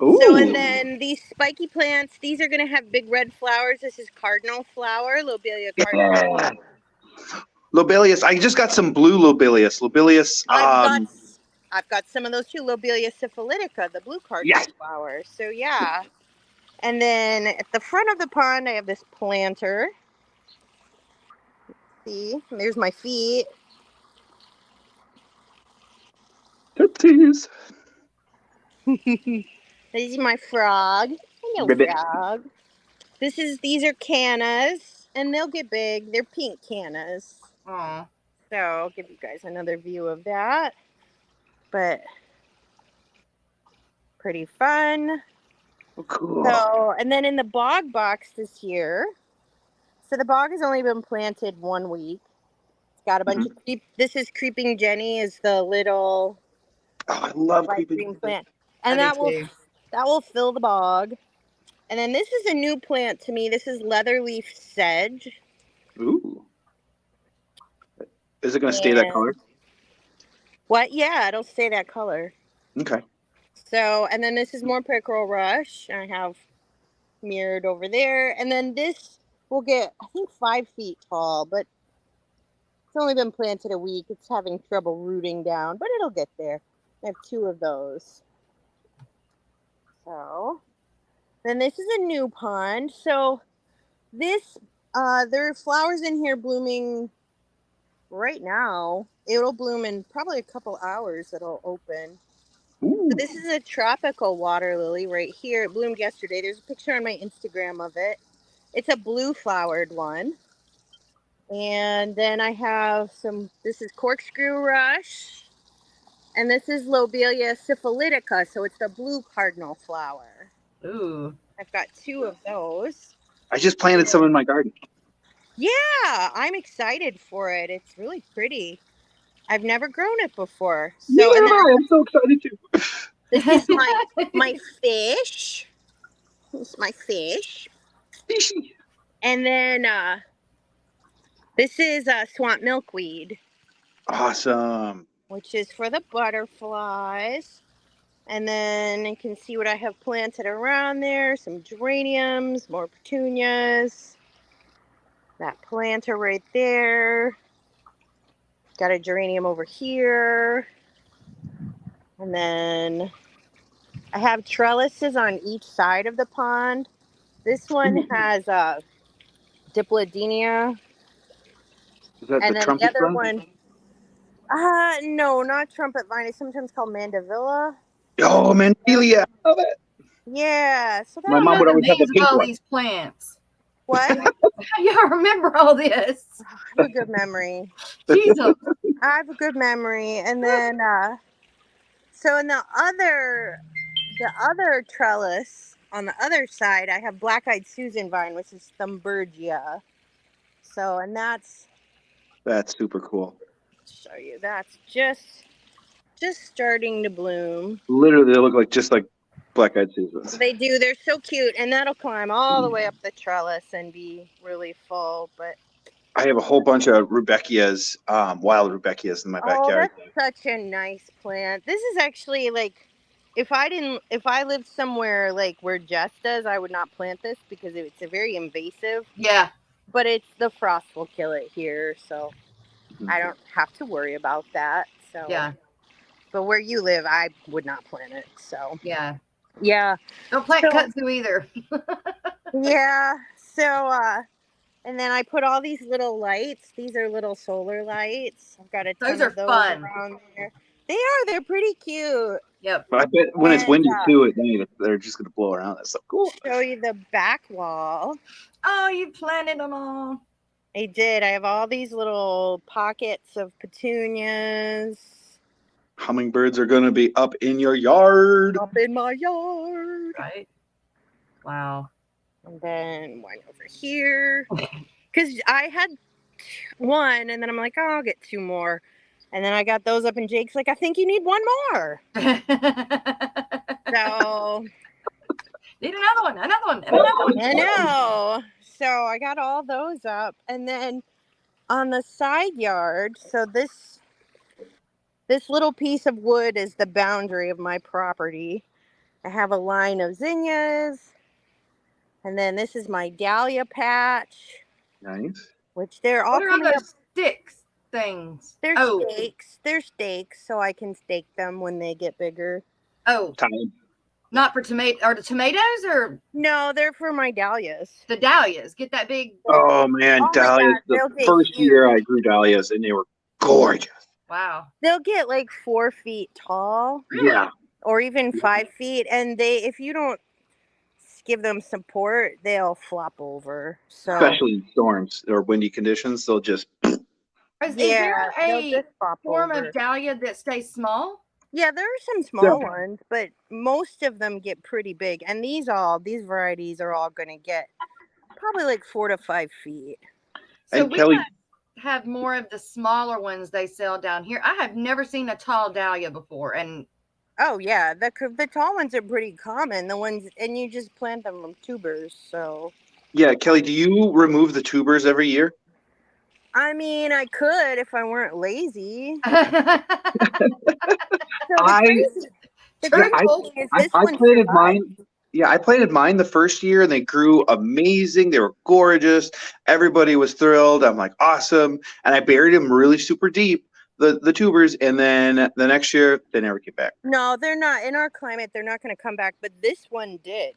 Ooh. So, and then these spiky plants, these are going to have big red flowers. This is cardinal flower, Lobelia cardinal. Yeah. Lobelius. I just got some blue Lobelius. I've got some of those too. Lobelia syphilitica, the blue cardinal flower. So, yeah. And then at the front of the pond, I have this planter. See, there's my feet. Tootsies. This is my frog. Hello, Ribbit. frog. These are cannas, and they'll get big. They're pink cannas. Aww. So I'll give you guys another view of that. But pretty fun. Oh, cool. So, and then in the bog box this year, so the bog has only been planted 1 week. It's got a bunch of this is Creeping Jenny, is the little I love Creeping plant. And that will fill the bog. And then this is a new plant to me. This is leatherleaf sedge. Ooh. Is it going to stay that color? What? Yeah, it'll stay that color. Okay. So, and then this is more pickerel rush. I have mirrored over there. And then this will get, I think, 5 feet tall, but it's only been planted a week. It's having trouble rooting down, but it'll get there. I have 2 of those. So, then this is a new pond. So, this, there are flowers in here blooming right now. It'll bloom in probably a couple hours. It'll open. Ooh. So this is a tropical water lily right here. It bloomed yesterday. There's a picture on my Instagram of it. It's a blue flowered one. And then I have this is corkscrew rush. And this is Lobelia syphilitica. So it's the blue cardinal flower. Ooh. I've got 2 of those. I just planted some in my garden. Yeah, I'm excited for it. It's really pretty. I've never grown it before. So Neither am I. I'm so excited too. this is my fish. This is my fish. And then this is swamp milkweed. Awesome. Which is for the butterflies. And then you can see what I have planted around there. Some geraniums, more petunias. That planter right there. Got a geranium over here. And then I have trellises on each side of the pond. This one has Diplodenia. Is that And the then trumpet the other one? one, no, not trumpet vine. It's sometimes called mandevilla. Oh, Mandelia. I love it. Yeah. So My that, mom would The always have the names of pink all one. these plants. what? Y'all remember all this? I have a good memory. Jesus. I have a good memory. And then, so in the other trellis on the other side, I have black-eyed Susan vine, which is Thumbergia. So, and that's super cool. show you. That's just starting to bloom. Literally, they look just like black-eyed Susans. They do. They're so cute, and that'll climb all the way up the trellis and be really full. But I have a whole bunch of rudbeckias, wild rudbeckias in my backyard. Oh, that's such a nice plant. This is actually like, if I lived somewhere like where Jess does, I would not plant this because it's a very invasive. Yeah. But the frost will kill it here, so I don't have to worry about that. So Yeah. But where you live, I would not plant it. So Yeah. yeah. Don't plant kudzu either. Yeah. So and then I put all these little lights. These are little solar lights. I've got a ton of those fun. around there. They are. They're pretty cute. Yep. But I bet when it's windy too at night, they're just gonna blow around. That's so cool. Show you the back wall. Oh, you planted them all. I did. I have all these little pockets of petunias. Hummingbirds are gonna be up in your yard. Up in my yard. Right. Wow. And then one over here. Because I had one, and then I'm like, oh, I'll get 2 more. And then I got those up, and Jake's like, I think you need 1 more. So need another one. I know. So I got all those up. And then on the side yard, so this little piece of wood is the boundary of my property. I have a line of zinnias. And then this is my dahlia patch. Nice. Which they're all what are all coming those up. sticks things? They're stakes. They're stakes, so I can stake them when they get bigger. Oh. Time. Not for the tomatoes or? No, they're for my dahlias. The dahlias. Get that big. Oh man, dahlias. God, the first year I grew dahlias and they were gorgeous. Wow. They'll get like 4 feet tall. Yeah. Or even 5 feet. And if you don't give them support, they'll flop over. So especially in storms or windy conditions, they'll just Is there a just flop form over. of dahlia that stays small? Yeah, there are some small ones, but most of them get pretty big. And these varieties are all going to get probably like 4 to 5 feet. So and we Kelly have more of the smaller ones they sell down here. I have never seen a tall dahlia before, and oh yeah, the tall ones are pretty common. The ones, and you just plant them from tubers. So yeah, Kelly, do you remove the tubers every year? I mean, I could if I weren't lazy. I planted mine. Yeah, I planted mine the first year and they grew amazing. They were gorgeous. Everybody was thrilled. I'm like, awesome. And I buried them really super deep, the tubers. And then the next year, they never came back. No, they're not. In our climate, they're not going to come back. But this one did.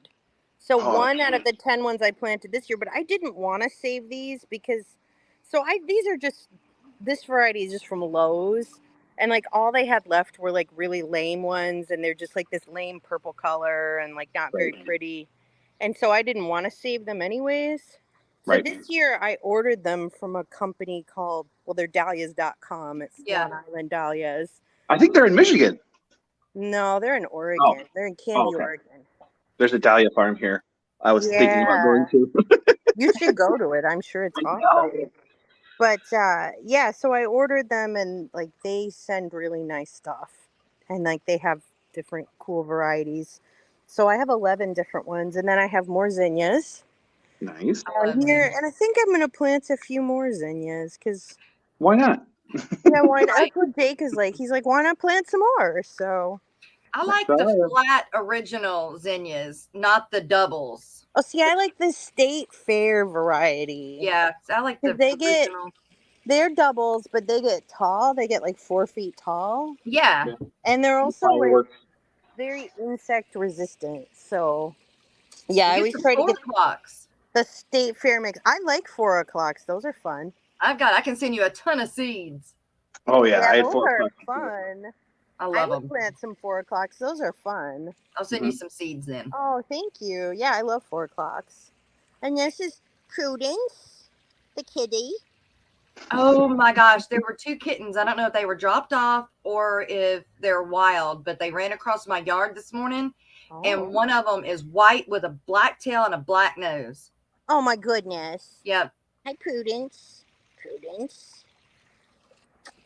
So 1 out of the 10 ones I planted this year. But I didn't want to save these because, this variety is just from Lowe's. And like all they had left were like really lame ones, and they're just like this lame purple color and like not very pretty. And so I didn't want to save them anyways. So this year I ordered them from a company called, well, they're dahlias.com. It's Swan Island Dahlias. I think they're in Michigan. No, they're in Oregon. They're in Canby, Oregon. There's a dahlia farm here. I was thinking about going to. You should go to it. I'm sure it's awesome. But yeah, so I ordered them, and like they send really nice stuff, and like they have different cool varieties. So I have 11 different ones, and then I have more zinnias. Nice. Here, and I think I'm gonna plant a few more zinnias because why not? Yeah, why not? That's what Jake is like. He's like, why not plant some more? So I like the flat original zinnias, not the doubles. Oh, see, I like the State Fair variety. Yeah, I like the original. They're doubles, but they get tall. They get like 4 feet tall. Yeah. And they're also like very insect resistant. So yeah, I always try to get the State Fair mix. I like 4 o'clocks. Those are fun. I can send you a ton of seeds. Oh yeah, I had those 4 are o'clocks. fun. I love them. Plant some 4 o'clocks. Those are fun. I'll send you some seeds then. Oh, thank you. Yeah, I love 4 o'clocks. And this is Prudence, the kitty. Oh my gosh, there were 2 kittens. I don't know if they were dropped off or if they're wild, but they ran across my yard this morning, and one of them is white with a black tail and a black nose. Oh my goodness. Yep. Hi, Prudence.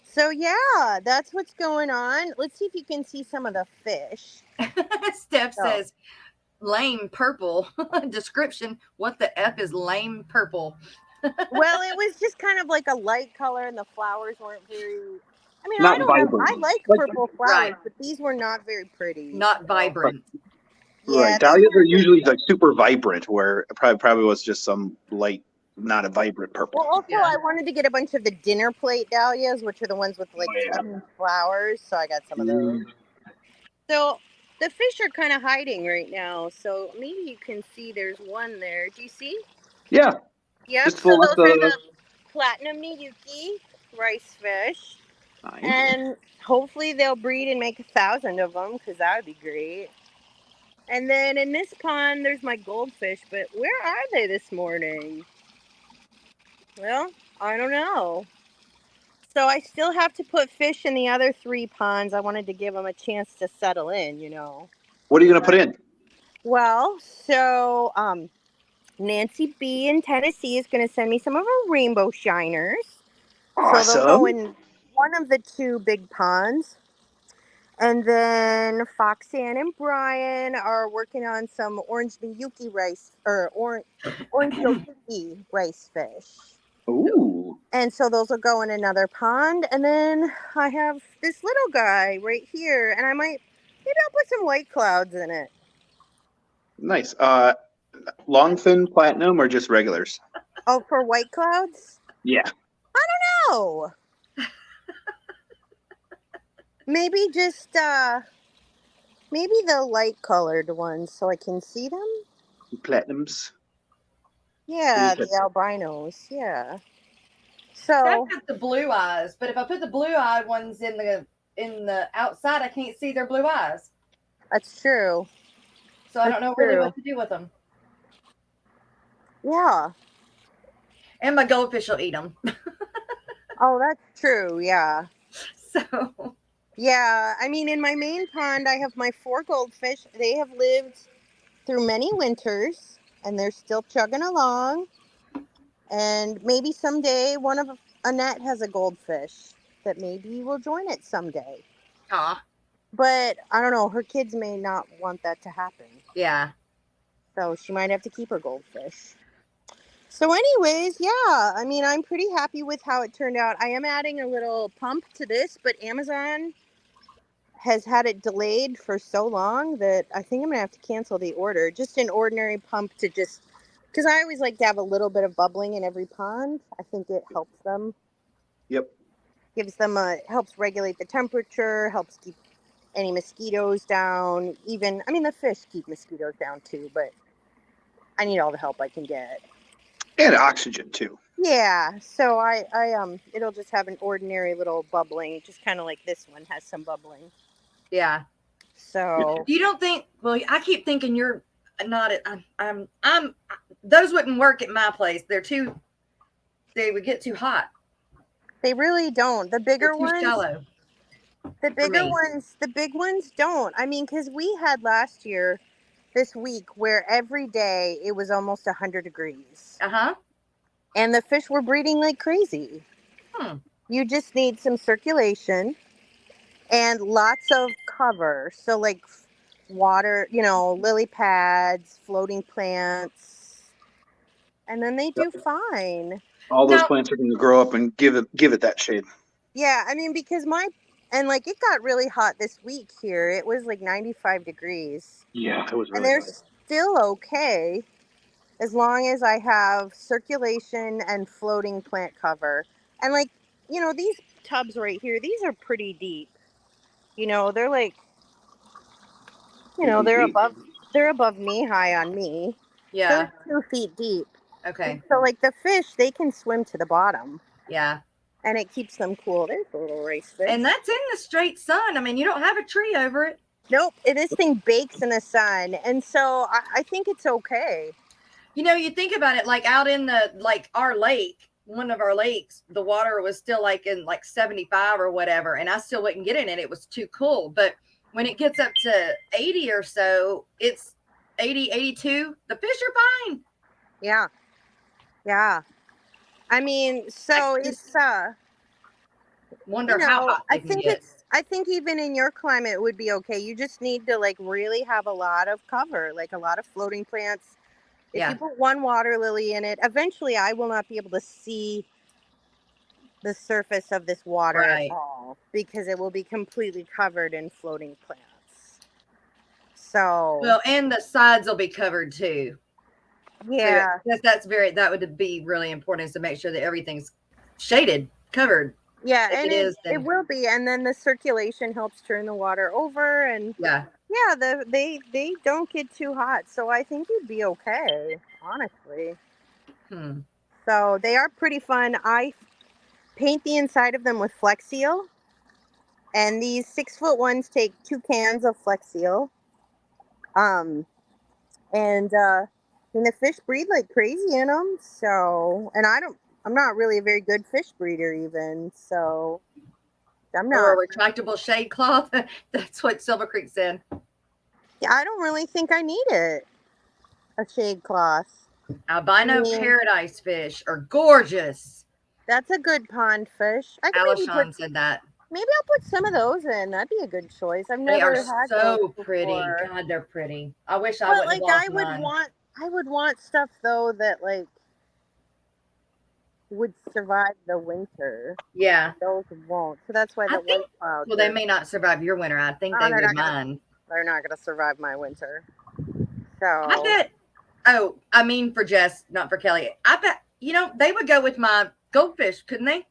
So yeah, that's what's going on. Let's see if you can see some of the fish. Steph says, lame purple. Description, what the F is lame purple? Well, it was just kind of like a light color, and the flowers weren't very, I mean, not I don't vibrant. know. I like purple flowers, but these were not very pretty. Not vibrant. Yeah, dahlias are usually like super vibrant, where it probably was just some light, not a vibrant purple. Well, also I wanted to get a bunch of the dinner plate dahlias, which are the ones with like 10 flowers, so I got some of those. So the fish are kind of hiding right now, so maybe you can see there's one there. Do you see? Yeah. Yep, so those are the platinum Miyuki rice fish. Nice. And hopefully they'll breed and make 1,000 of them, because that would be great. And then in this pond, there's my goldfish, but where are they this morning? Well, I don't know. So I still have to put fish in the other 3 ponds. I wanted to give them a chance to settle in, you know. What are you going to put in? Well, so Nancy B in Tennessee is going to send me some of her rainbow shiners. Awesome. So they'll go in one of the 2 big ponds. And then Foxanne and Brian are working on some orange Miyuki rice, or orange Yosuki rice fish. Ooh. And so those will go in another pond. And then I have this little guy right here, and maybe I'll put some white clouds in it. Nice. Long fin platinum or just regulars? Oh, for white clouds? Yeah. I don't know. Maybe just maybe the light colored ones so I can see them. Platinums. Yeah, the albinos. Yeah. So I've got the blue eyes, but if I put the blue eyed ones in the outside, I can't see their blue eyes. That's true. So I don't know really what to do with them. Yeah. And my goldfish will eat them. Oh, that's true. Yeah. So. Yeah, I mean, in my main pond, I have my 4 goldfish. They have lived through many winters, and they're still chugging along. And maybe someday one of Annette has a goldfish that maybe will join it someday. Aw. But I don't know. Her kids may not want that to happen. Yeah. So she might have to keep her goldfish. So anyways, yeah, I mean, I'm pretty happy with how it turned out. I am adding a little pump to this, but Amazon has had it delayed for so long that I think I'm going to have to cancel the order. Just an ordinary pump to just, because I always like to have a little bit of bubbling in every pond. I think it helps them. Yep. Helps regulate the temperature, helps keep any mosquitoes down. Even, I mean, the fish keep mosquitoes down too, but I need all the help I can get. And oxygen too. Yeah, so I it'll just have an ordinary little bubbling, just kind of like this one has some bubbling. Yeah. So You don't think? Well, I keep thinking you're not. I'm. Those wouldn't work at my place. They would get too hot. they really don't. The They're bigger too ones, shallow the for bigger me. ones, the big ones don't. I mean, because we had last year this week where every day it was almost 100 degrees, Uh-huh. and the fish were breeding like crazy. Hmm. You just need some circulation and lots of cover. So like water, lily pads, floating plants, and then they do fine. All those Now, plants are going to grow up and give it that shade. Yeah, I mean, because like it got really hot this week here. It was like 95 degrees. Yeah, it was And really they're hot. still okay as long as I have circulation and floating plant cover. And like, these tubs right here, these are pretty deep. They're like, they're above knee high on me. So yeah. they're 2 feet deep. And Okay. so like the fish, they can swim to the bottom Yeah. and it keeps them cool. There's a little race fish. And that's in the straight sun. I mean, you don't have a tree over it. Nope, this thing bakes in the sun, and so I think it's okay. You think about it, like out in our lake, one of our lakes, the water was still like in like 75 or whatever, and I still wouldn't get in it. It was too cool. But when it gets up to 80 or so, it's 80, 82. The fish are fine. Yeah. I mean, so it's Wonder how hot they can get. I think even in your climate it would be okay. You just need to like really have a lot of cover, like a lot of floating plants. If you put one water lily in it, eventually I will not be able to see the surface of this water at all because it will be completely covered in floating plants. So Well, and the sides will be covered too. Yeah. So that would be really important, is to make sure that everything's shaded, covered. Yeah, and it will be, and then the circulation helps turn the water over, and they don't get too hot, so I think you'd be okay, honestly. So they are pretty fun. I paint the inside of them with Flex Seal, and these 6-foot ones take 2 cans of Flex Seal. And the fish breed like crazy in them. So, and I'm not really a very good fish breeder even. So I'm not. Or a retractable shade cloth. That's what Silver Creek said. Yeah, I don't really think I need it. A shade cloth. Albino paradise fish are gorgeous. That's a good pond fish. Alishon said that. Maybe I'll put some of those in. That'd be a good choice. I've never had so those pretty. before. God, they're pretty. I wish I would have lost mine. I would want stuff though that like would survive the winter. Yeah. Those won't. So that's why well, they may not survive your winter. I think they would mine. They're not going to survive my winter. So I bet. Oh, I mean for Jess, not for Kelly. I bet they would go with my goldfish, couldn't they?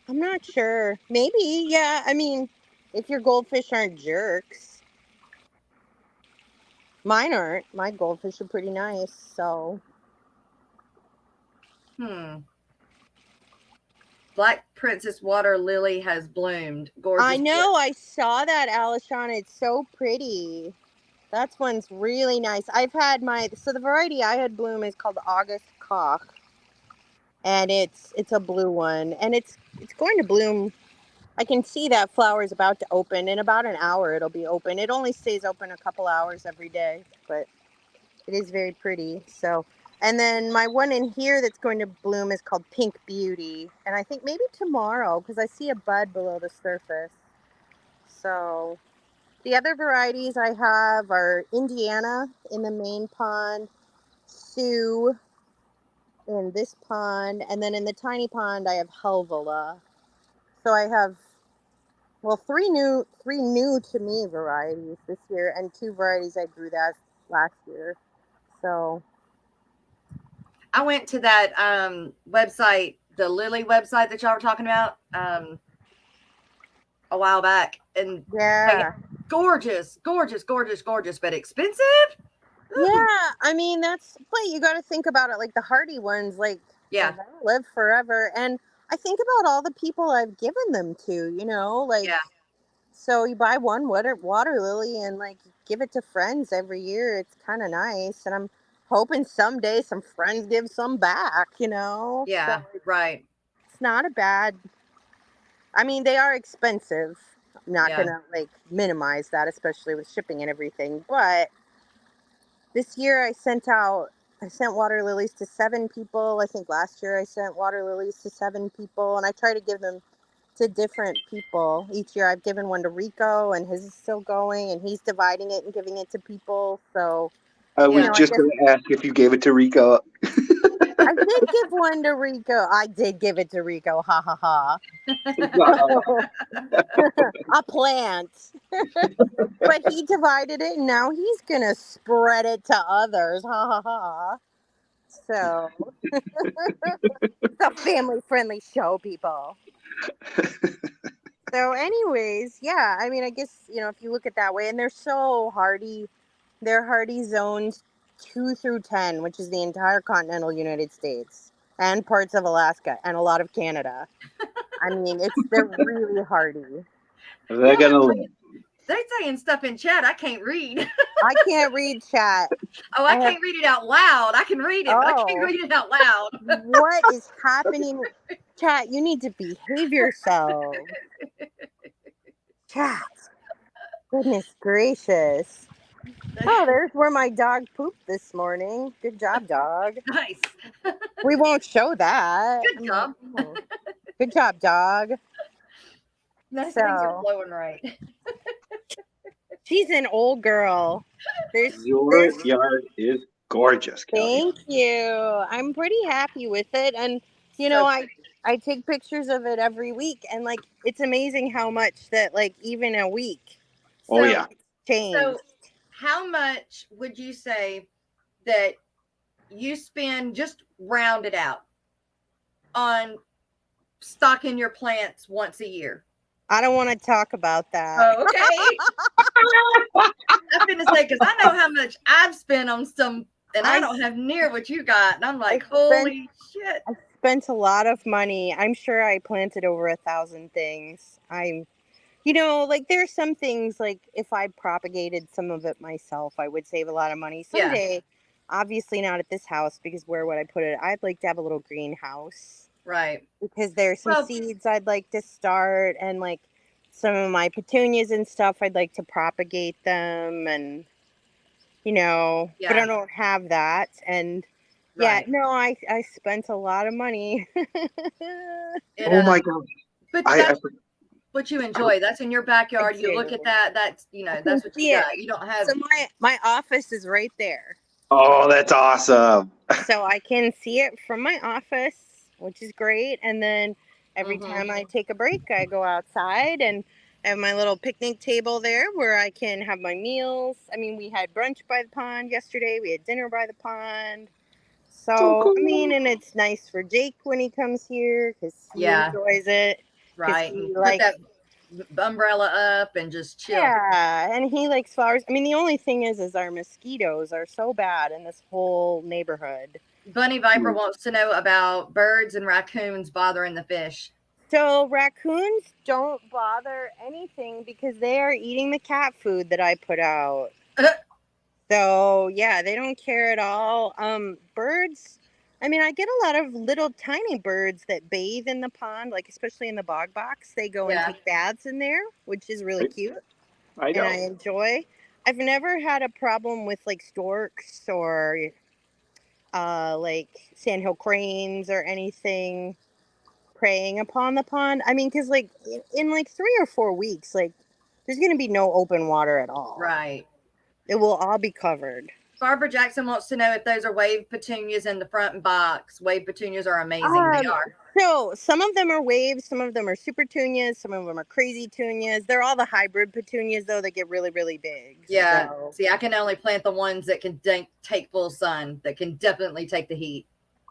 I'm not sure. Maybe, yeah. I mean, if your goldfish aren't jerks. Mine aren't. My goldfish are pretty nice, so. Black Princess water lily has bloomed. Gorgeous. I know. I saw that, Alishon. It's so pretty. That one's really nice. I've had the variety I had bloom is called August Cock. And it's a blue one. And it's going to bloom. I can see that flower is about to open. In about an hour, it'll be open. It only stays open a couple hours every day, but it is very pretty. So, and then my one in here that's going to bloom is called Pink Beauty. And I think maybe tomorrow, because I see a bud below the surface. So the other varieties I have are Indiana in the main pond, Sioux in this pond, and then in the tiny pond I have Helvola. So I have, three new to me varieties this year, and 2 varieties I grew that last year. So I went to that website, the Lily website that y'all were talking about a while back, and gorgeous, but expensive. Yeah, I mean but you got to think about it. Like the hardy ones, like Yeah. And they'll live forever. And I think about all the people I've given them to, like, Yeah. so you buy one water lily and like give it to friends every year. It's kind of nice. And I'm hoping someday some friends give some back, So Yeah. Right. it's not a bad, I mean, they are expensive. I'm not Yeah. gonna like minimize that, especially with shipping and everything. But this year I sent water lilies to 7 people. I think last year I sent water lilies to 7 people, and I try to give them to different people. Each year I've given one to Rico, and his is still going, and he's dividing it and giving it to people. So, I was Yeah. just going to ask if you gave it to Rico. I did give one to Rico. I did give it to Rico. Ha ha ha. A plant. But he divided it, and now he's going to spread it to others. Ha ha ha. So, it's a family-friendly show, people. So, anyways, yeah, I mean, I guess, if you look at that way, and they're so hardy. They're hardy zones 2 through 10, which is the entire continental United States and parts of Alaska and a lot of Canada. I mean, they're really hardy. They're going to live. They're saying stuff in chat I can't read. I can't read chat. I can't read it out loud. I can read it, but I can't read it out loud. What is happening? Chat, you need to behave yourself. Chat. Goodness gracious. Oh, there's where my dog pooped this morning. Good job, dog. Nice. We won't show that. Good job. Good job, dog. Things are flowing right. She's an old girl. Your yard is gorgeous, Kelly. Thank you. I'm pretty happy with it. And, I take pictures of it every week. And, like, it's amazing how much that, like, even a week. Changed. So how much would you say that you spend, just round it out, on stocking your plants once a year? I don't want to talk about that. Oh, okay. I'm going to say, because I know how much I've spent on some, and I don't have near what you got. And I'm like, holy shit. I spent a lot of money. I'm sure I planted over 1,000 things. There's some things, like, if I propagated some of it myself, I would save a lot of money. Someday, obviously not at this house, because where would I put it? I'd like to have a little greenhouse. Right. Because there's some seeds I'd like to start, and, like, some of my petunias and stuff, I'd like to propagate them, and, but I don't have that. And, I spent a lot of money. Oh, my gosh. But that's what you enjoy. That's in your backyard. You look at that. That's, that's what you got. You don't have. So my office is right there. Oh, that's awesome. So I can see it from my office, which is great. And then every time I take a break, I go outside and have my little picnic table there where I can have my meals. I mean, we had brunch by the pond yesterday. We had dinner by the pond. So, cool. I mean, and it's nice for Jake when he comes here because he enjoys it. Right. Put that umbrella up and just chill. Yeah, and he likes flowers. I mean, the only thing is our mosquitoes are so bad in this whole neighborhood. Bunny Viper wants to know about birds and raccoons bothering the fish. So raccoons don't bother anything because they are eating the cat food that I put out. So, yeah, they don't care at all. Birds, I mean, I get a lot of little tiny birds that bathe in the pond, like especially in the bog box. They go and take baths in there, which is really cute. And I enjoy. I've never had a problem with like storks or like sandhill cranes or anything preying upon the pond. I mean, because like in like 3 or 4 weeks, like there's going to be no open water at all. Right. It will all be covered. Barbara Jackson wants to know if those are wave petunias in the front box. Wave petunias are amazing. They are. So some of them are waves, some of them are super petunias, some of them are crazy petunias. They're all the hybrid petunias though that get really, really big. Yeah. So. See, I can only plant the ones that can take full sun, that can definitely take the heat.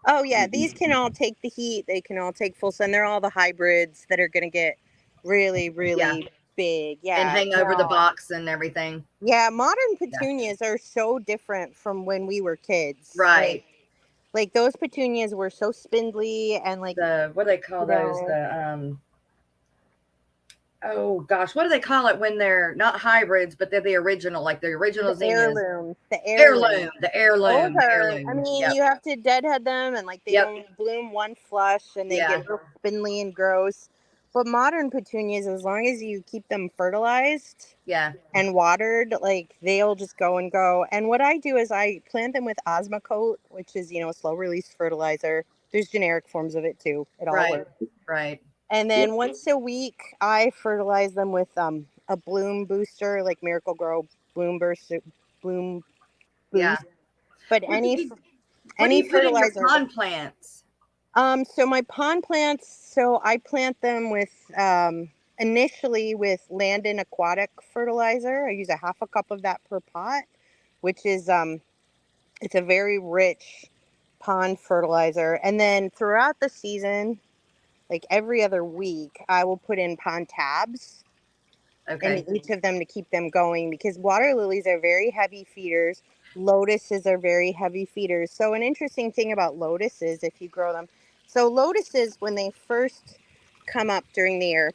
Oh yeah, these can all take the heat. They can all take full sun. They're all the hybrids that are going to get really, really big. Yeah. And hang over the box and everything. Yeah, modern petunias are so different from when we were kids. Right. Like those petunias were so spindly and like what do they call those? No. The oh gosh, what do they call it when they're not hybrids, but they're the original, like the original the zinnias? heirloom. The Heirloom, the Those heirloom, the are, I heirloom. mean, Yep. you have to deadhead them and like they Yep. only bloom one flush and they Yeah. get real spindly and gross. But modern petunias, as long as you keep them fertilized Yeah. and watered, like they'll just go and go. And what I do is I plant them with Osmocote, which is, a slow release fertilizer. There's generic forms of it too. It all Right. works. Right. And then once a week, I fertilize them with a bloom booster, like Miracle Grow bloom boost. Yeah. But What do any you put in your fertilizer. pond plants? So my pond plants, so I plant them with initially with Landon Aquatic fertilizer. I use a half a cup of that per pot, which is it's a very rich pond fertilizer. And then throughout the season, like every other week, I will put in pond tabs Okay. in each of them to keep them going, because water lilies are very heavy feeders. Lotuses are very heavy feeders. So an interesting thing about lotuses, if you grow them, so lotuses, when they first come up during the year,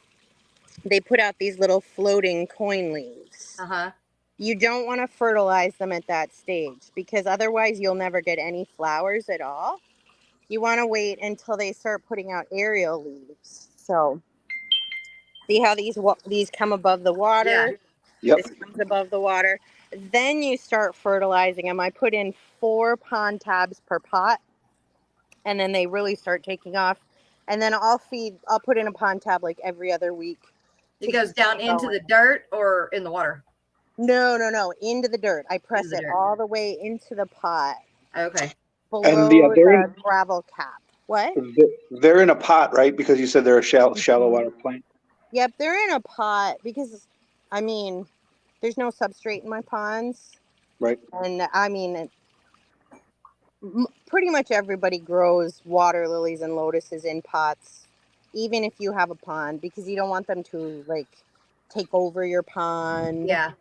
they put out these little floating coin leaves. Uh-huh. You don't want to fertilize them at that stage, because otherwise you'll never get any flowers at all. You want to wait until they start putting out aerial leaves. So see how these come above the water? Yep. This comes above the water. Then you start fertilizing them. I put in 4 pond tabs per pot, and then they really start taking off. And then I'll put in a pond tab like every other week. It goes down into the dirt or in the water? No, into the dirt. I press it all the way into the pot. Okay. Below the gravel cap. What? They're in a pot, right? Because you said they're a shallow water plant. Yep, they're in a pot because, I mean, there's no substrate in my ponds. Right. And I mean, pretty much everybody grows water lilies and lotuses in pots, even if you have a pond, because you don't want them to like take over your pond. Yeah.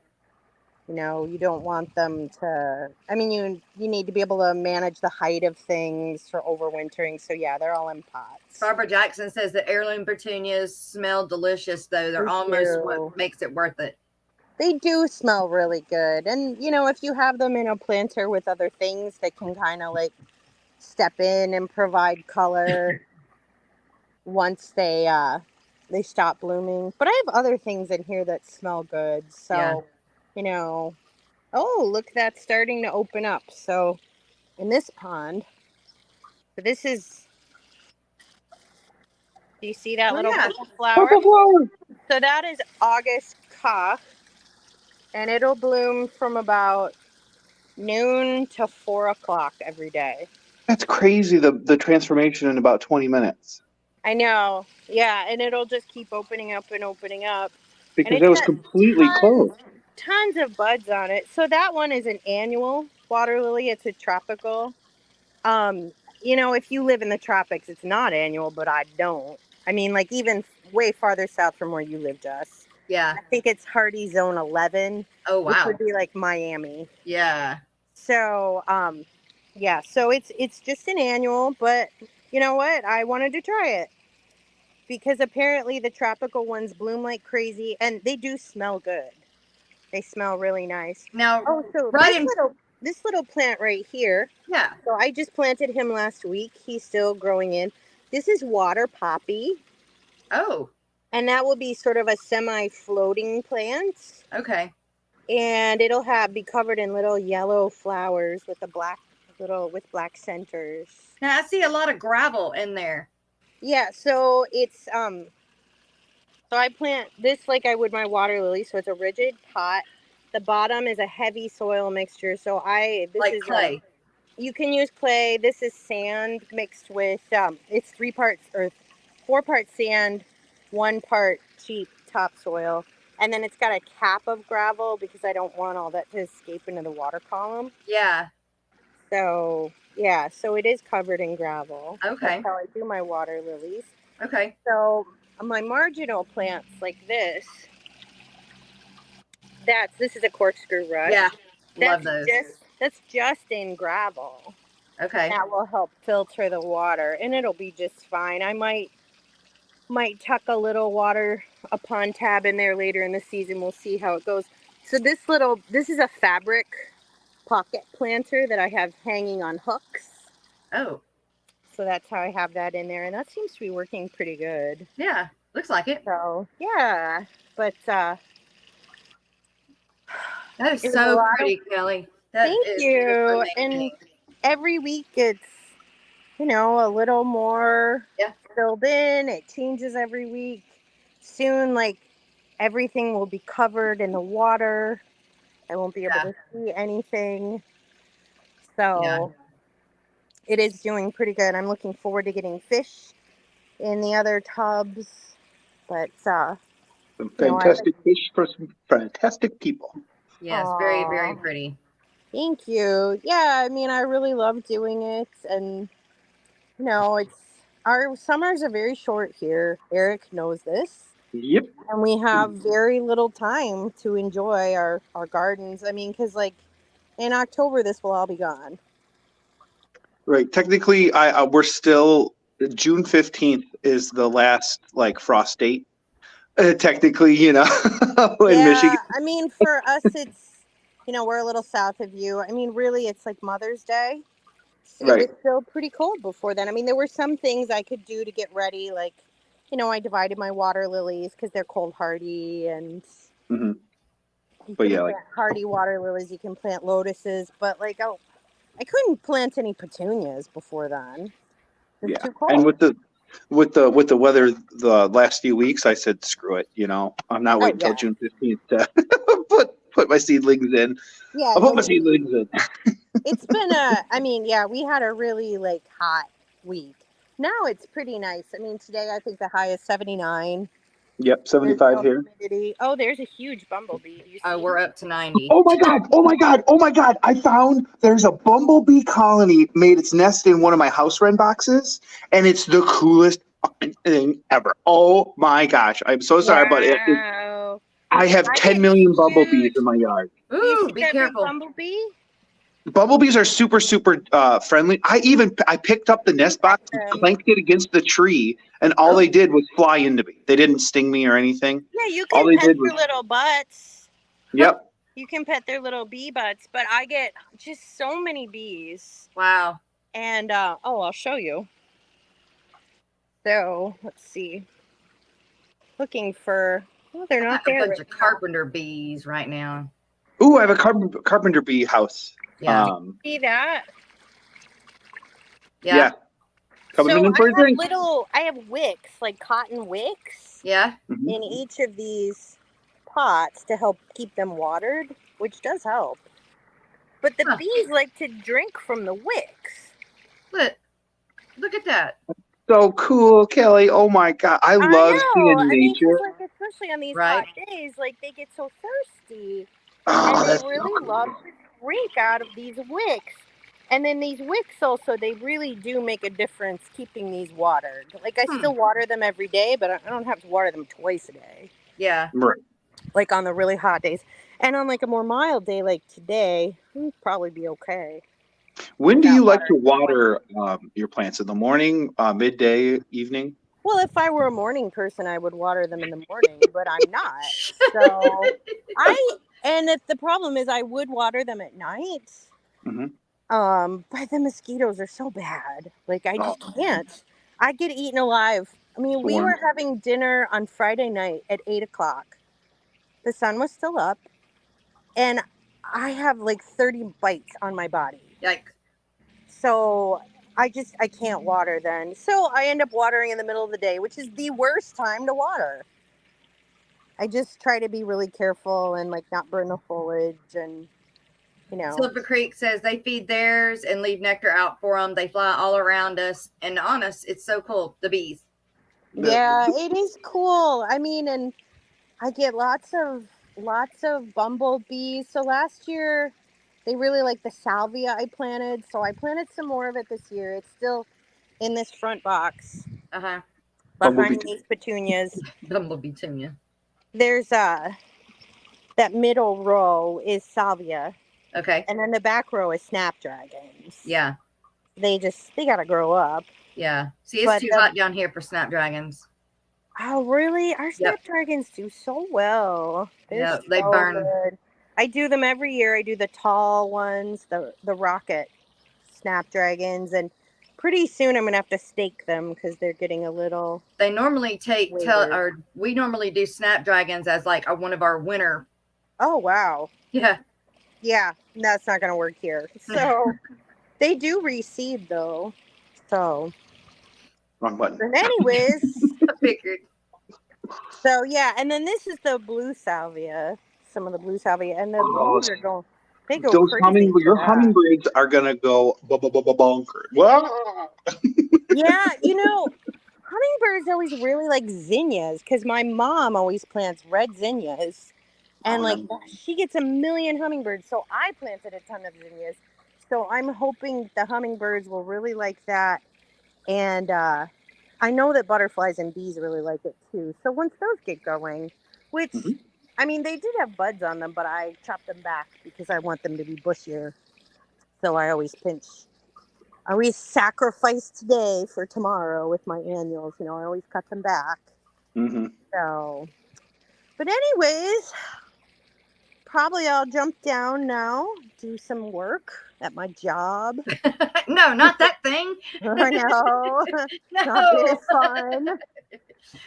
You don't want them to, I mean, you need to be able to manage the height of things for overwintering. So yeah, they're all in pots. Barbara Jackson says that heirloom petunias smell delicious, though. They're almost what makes it worth it. They do smell really good. And, if you have them in a planter with other things that can kind of like step in and provide color once they stop blooming. But I have other things in here that smell good. So, oh, look, that's starting to open up. So in this pond, this is, do you see that little purple flower? Purple flower. So that is August cock. And it'll bloom from about noon to 4 o'clock every day. That's crazy, the transformation in about 20 minutes. I know. Yeah, and it'll just keep opening up and opening up. Because it was completely closed. Tons of buds on it. So that one is an annual water lily. It's a tropical. If you live in the tropics, it's not annual, but I don't. I mean, like even way farther south from where you live, Jess. Yeah. I think it's Hardy Zone 11. Oh, wow. Which would be like Miami. Yeah. So, yeah, so it's just an annual, but you know what? I wanted to try it because apparently the tropical ones bloom like crazy and they do smell good. They smell really nice. Now, so this little plant right here. Yeah. So I just planted him last week. He's still growing in. This is water poppy. Oh. And that will be sort of a semi-floating plant. Okay. And it'll be covered in little yellow flowers with black centers. Now I see a lot of gravel in there. Yeah, so it's so I plant this like I would my water lily, so it's a rigid pot. The bottom is a heavy soil mixture. So this is clay. You can use clay. This is sand mixed with it's 4 parts sand, 1 part cheap topsoil. And then it's got a cap of gravel because I don't want all that to escape into the water column. Yeah. So, yeah. So it is covered in gravel. Okay. That's how I do my water lilies. Okay. So my marginal plants like this, this is a corkscrew rush. Yeah. Love those. That's just in gravel. Okay. That will help filter the water, and it'll be just fine. I might tuck a little a pond tab in there later in the season. We'll see how it goes. So this is a fabric pocket planter that I have hanging on hooks. Oh. So that's how I have that in there, and that seems to be working pretty good. Yeah, looks like it. So yeah, but that is so pretty, Kelly. Thank you. And every week it's, a little more filled in. It changes every week. Soon, like, everything will be covered in the water. I won't be able to see anything. So it is doing pretty good. I'm looking forward to getting fish in the other tubs. But some fantastic fish for some fantastic people. Yes, very, very pretty. Thank you. Yeah, I mean, I really love doing it, and our summers are very short here. Eric knows this. Yep. And we have very little time to enjoy our gardens. I mean, because like in October, this will all be gone. Right. Technically, we're still June 15th is the last like frost date. Technically, in Michigan. I mean, for us, it's we're a little south of you. I mean, really, it's like Mother's Day. So It was still pretty cold before then. I mean, there were some things I could do to get ready, like, I divided my water lilies because they're cold hardy, and you can plant hardy water lilies. You can plant lotuses, but like, I couldn't plant any petunias before then. It's too cold. And with the weather the last few weeks, I said screw it. I'm not waiting until June 15th to put my seedlings in. Yeah, I'll put my seedlings in. It's been we had a really like hot week. Now it's pretty nice. I mean, today I think the high is 79. Yep, 75 here. Humidity. Oh, there's a huge bumblebee. We're up to 90. Oh my God. I found there's a bumblebee colony made its nest in one of my house wren boxes, and it's the coolest fucking thing ever. Oh my gosh. I'm so sorry about it. I have 10 million bumblebees in my yard. Ooh, be careful. Bumblebee? Bumblebees are super, super friendly. I picked up the nest box and clanked it against the tree, and all they did was fly into me. They didn't sting me or anything. Yeah, you can pet their little butts. Yep. You can pet their little bee butts, but I get just so many bees. Wow. And, I'll show you. So, let's see. Looking for, they're not there. A bunch of carpenter bees right now. Ooh, I have a carpenter bee house. Yeah. See that? Yeah. Coming in for a drink. I have wicks, like cotton wicks. Yeah. In each of these pots to help keep them watered, which does help. But the bees like to drink from the wicks. Look at that. So cool, Kelly. Oh my God. I love seeing nature. Especially on these hot days, like they get so thirsty. And they really love to drink out of these wicks. And then these wicks also, they really do make a difference keeping these watered. Like I still water them every day, but I don't have to water them twice a day. Yeah. Right. Like on the really hot days. And on like a more mild day like today, it'll probably be okay. When do you like to water your plants? In the morning, midday, evening? Well, if I were a morning person, I would water them in the morning, but I'm not. So the problem is I would water them at night. But the mosquitoes are so bad. Like I just can't. I get eaten alive. I mean, we were having dinner on Friday night at 8:00. The sun was still up, and I have like 30 bites on my body. Yikes. So I can't water then. So I end up watering in the middle of the day, which is the worst time to water. I just try to be really careful and like not burn the foliage and, Silver Creek says they feed theirs and leave nectar out for them. They fly all around us and on us. It's so cool. The bees. Yeah, it is cool. I mean, and I get lots of bumblebees. So last year they really like the salvia I planted. So I planted some more of it this year. It's still in this front box. Behind these petunias. Bumblebee petunia. There's that middle row is salvia. Okay. And then the back row is snapdragons. Yeah. they gotta grow up. Yeah. See, it's But too hot down here for snapdragons. Oh, really? Our Yep. snapdragons do so well. They're Yeah, they so burn. good. I do them every year. I do the tall ones, the rocket snapdragons, and pretty soon I'm gonna have to stake them because they're getting a little. They normally we normally do snapdragons as like one of our winter. Oh wow. Yeah. Yeah, that's not gonna work here. So they do reseed though. So. Wrong button. But anyways. I figured. So yeah, and then this is the blue salvia. Some of the blue salvia, and the blues are going. They go Those crazy. your hummingbirds are gonna go bonkers. Wow. Yeah, hummingbirds always really like zinnias because my mom always plants red zinnias, and she gets a million hummingbirds. So I planted a ton of zinnias. So I'm hoping the hummingbirds will really like that, and I know that butterflies and bees really like it too. So once those get going, which, I mean, they did have buds on them, but I chopped them back because I want them to be bushier. So I always sacrifice today for tomorrow with my annuals. I always cut them back. Mm-hmm. So, but anyways, probably I'll jump down now, do some work at my job. No, not that thing. I know. No. Not very fun.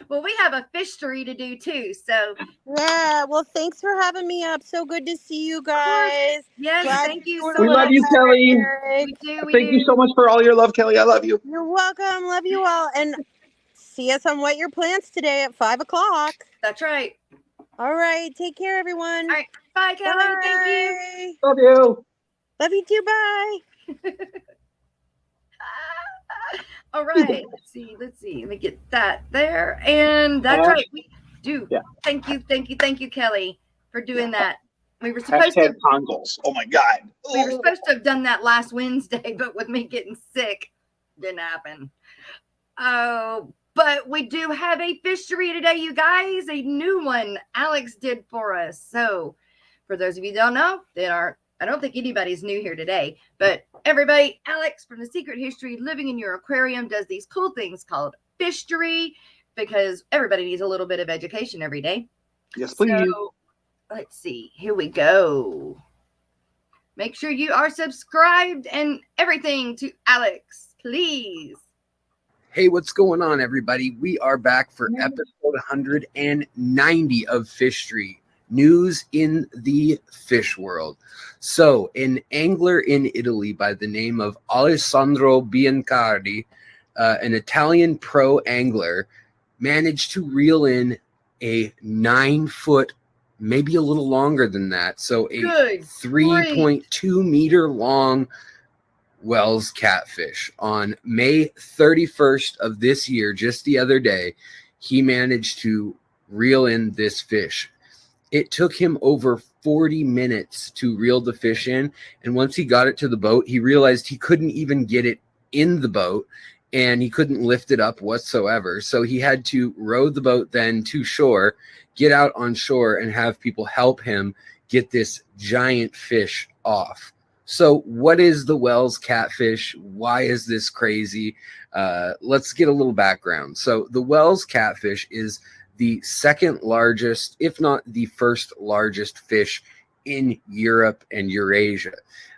Well, we have a fishery to do too, so. Yeah, well, thanks for having me up. So good to see you guys. Yes, thank you so much. We love you, Kelly. We do. Thank you so much for all your love, Kelly. I love you. You're welcome. Love you all. And see us on Wet Your Plants today at 5 o'clock. That's right. All right. Take care, everyone. All right. Bye, Kelly. Bye. Thank you. Love you. Love you too. Bye. All right. Let's see. Let me get that there. And that's right. We do. Yeah. Thank you, Kelly, for doing that. We were supposed to Congles. Oh my God. We were supposed to have done that last Wednesday, but with me getting sick, didn't happen. Oh, but we do have a fishery today, you guys. A new one Alex did for us. So for those of you who don't know, I don't think anybody's new here today, but everybody, Alex from the Secret History Living in Your Aquarium does these cool things called fishery because everybody needs a little bit of education every day. Yes, please. So, let's see. Here we go. Make sure you are subscribed and everything to Alex, please. Hey, what's going on, everybody? We are back for episode 190 of Fish Street. News in the fish world. So, an angler in Italy by the name of Alessandro Biancardi, an Italian pro angler, managed to reel in a 9-foot, maybe a little longer than that. So, a 3.2 meter long Wells catfish. On May 31st of this year, just the other day, he managed to reel in this fish. It took him over 40 minutes to reel the fish in. And once he got it to the boat, he realized he couldn't even get it in the boat and he couldn't lift it up whatsoever. So he had to row the boat then to shore, get out on shore and have people help him get this giant fish off. So what is the Wells catfish? Why is this crazy? Let's get a little background. So the Wells catfish is the second largest, if not the first largest fish in Europe and Eurasia.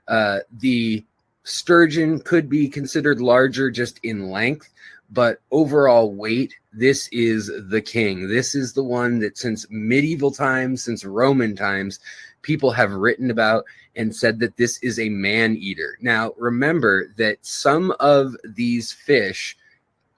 The sturgeon could be considered larger just in length, but overall weight, this is the king. This is the one that since medieval times, since Roman times, people have written about and said that this is a man-eater. Now, remember that some of these fish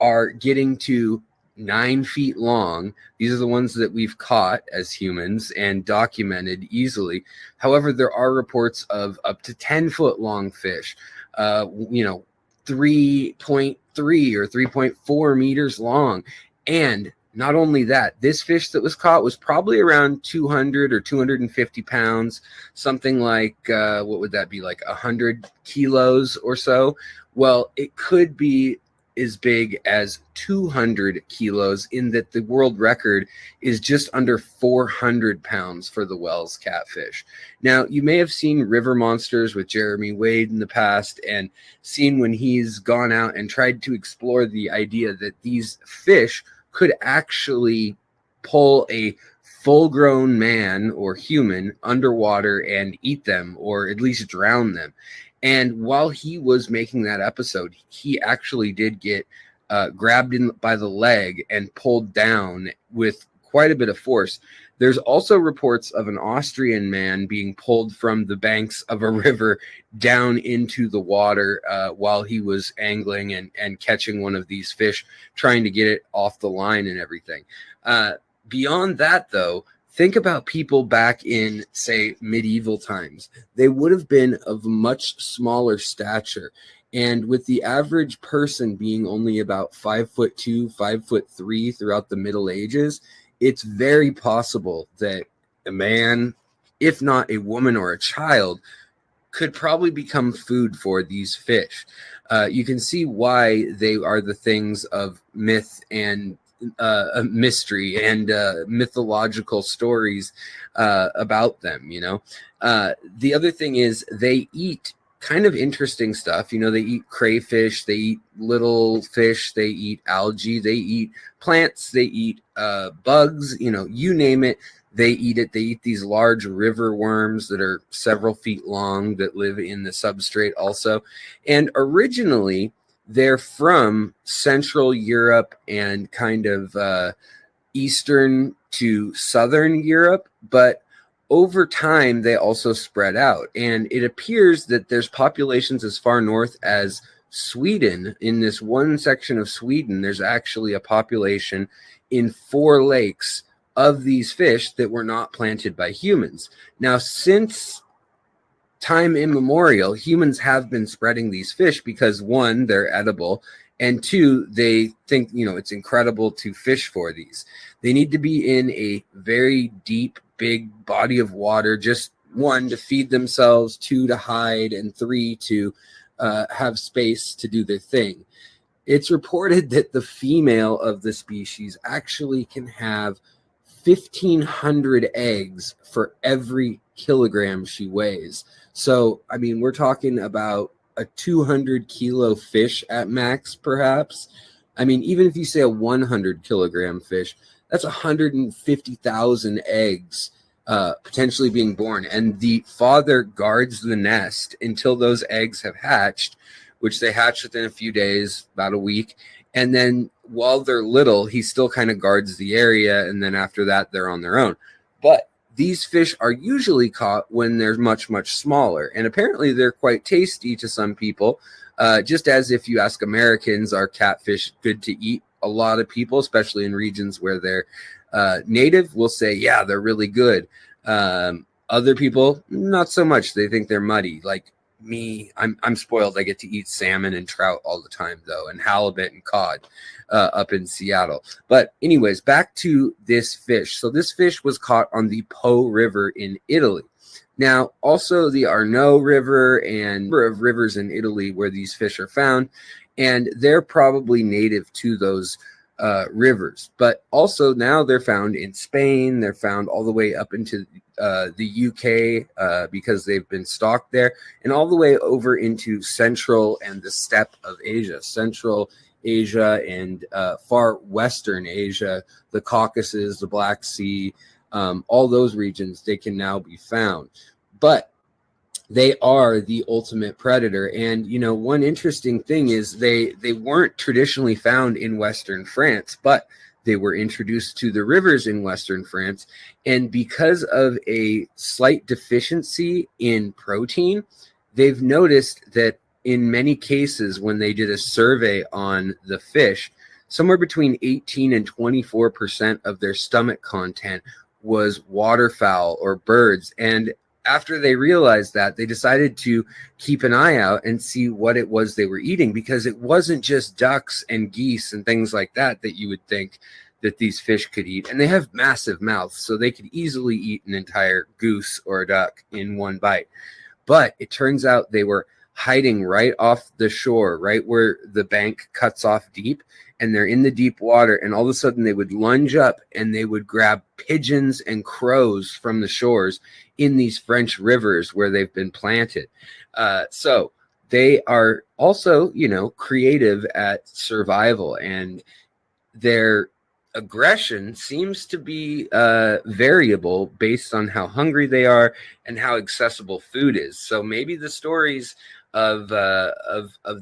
are getting to 9 feet long. These are the ones that we've caught as humans and documented easily. However, there are reports of up to 10-foot long fish, 3.3 or 3.4 meters long. And not only that, this fish that was caught was probably around 200 or 250 pounds, something like, what would that be, like 100 kilos or so? Well, it could be as big as 200 kilos, in that the world record is just under 400 pounds for the Wells catfish. Now, you may have seen River Monsters with Jeremy Wade in the past and seen when he's gone out and tried to explore the idea that these fish could actually pull a full-grown man or human underwater and eat them, or at least drown them. And while he was making that episode, he actually did get grabbed in by the leg and pulled down with quite a bit of force. There's also reports of an Austrian man being pulled from the banks of a river down into the water while he was angling and catching one of these fish, trying to get it off the line and everything. Beyond that, though, think about people back in, say, medieval times. They would have been of much smaller stature. And with the average person being only about 5'2", 5'3" throughout the Middle Ages, it's very possible that a man, if not a woman or a child, could probably become food for these fish. You can see why they are the things of myth and a mystery and mythological stories about them. The other thing is they eat kind of interesting stuff. They eat crayfish, they eat little fish, they eat algae, they eat plants, they eat bugs, you name it, they eat it. They eat these large river worms that are several feet long that live in the substrate also. And originally they're from Central Europe and kind of Eastern to Southern Europe, but over time they also spread out. And it appears that there's populations as far north as Sweden. In this one section of Sweden, there's actually a population in 4 lakes of these fish that were not planted by humans. Now, since time immemorial, humans have been spreading these fish because, one, they're edible, and two, they think, it's incredible to fish for these. They need to be in a very deep, big body of water, just 1, to feed themselves, 2, to hide, and 3, to have space to do their thing. It's reported that the female of the species actually can have 1,500 eggs for every kilogram she weighs. So, we're talking about a 200-kilo fish at max, perhaps. Even if you say a 100-kilogram fish, that's 150,000 eggs potentially being born. And the father guards the nest until those eggs have hatched, which they hatch within a few days, about a week. And then while they're little, he still kind of guards the area. And then after that, they're on their own. But these fish are usually caught when they're much, much smaller. And apparently they're quite tasty to some people. Just as if you ask Americans, are catfish good to eat? A lot of people, especially in regions where they're native, will say, yeah, they're really good. Other people, not so much. They think they're muddy. Like me, I'm spoiled. I get to eat salmon and trout all the time, though, and halibut and cod up in Seattle. But anyways, back to this fish. So this fish was caught on the Po River in Italy. Now, also the Arno River and a number of rivers in Italy where these fish are found, and they're probably native to those rivers. But also now they're found in Spain. They're found all the way up into the UK because they've been stocked there, and all the way over into Central and the steppe of Asia, Central Asia and far Western Asia, the Caucasus, the Black Sea, all those regions, they can now be found. But they are the ultimate predator. And, one interesting thing is they weren't traditionally found in Western France, but they were introduced to the rivers in Western France. And because of a slight deficiency in protein, they've noticed that in many cases, when they did a survey on the fish, somewhere between 18 and 24% of their stomach content was waterfowl or birds. And after they realized that, they decided to keep an eye out and see what it was they were eating, because it wasn't just ducks and geese and things like that that you would think that these fish could eat. And they have massive mouths, so they could easily eat an entire goose or a duck in one bite. But it turns out they were hiding right off the shore, right where the bank cuts off deep, and they're in the deep water, and all of a sudden they would lunge up and they would grab pigeons and crows from the shores in these French rivers where they've been planted. So they are also, you know, creative at survival, and their aggression seems to be variable based on how hungry they are and how accessible food is. So maybe the stories of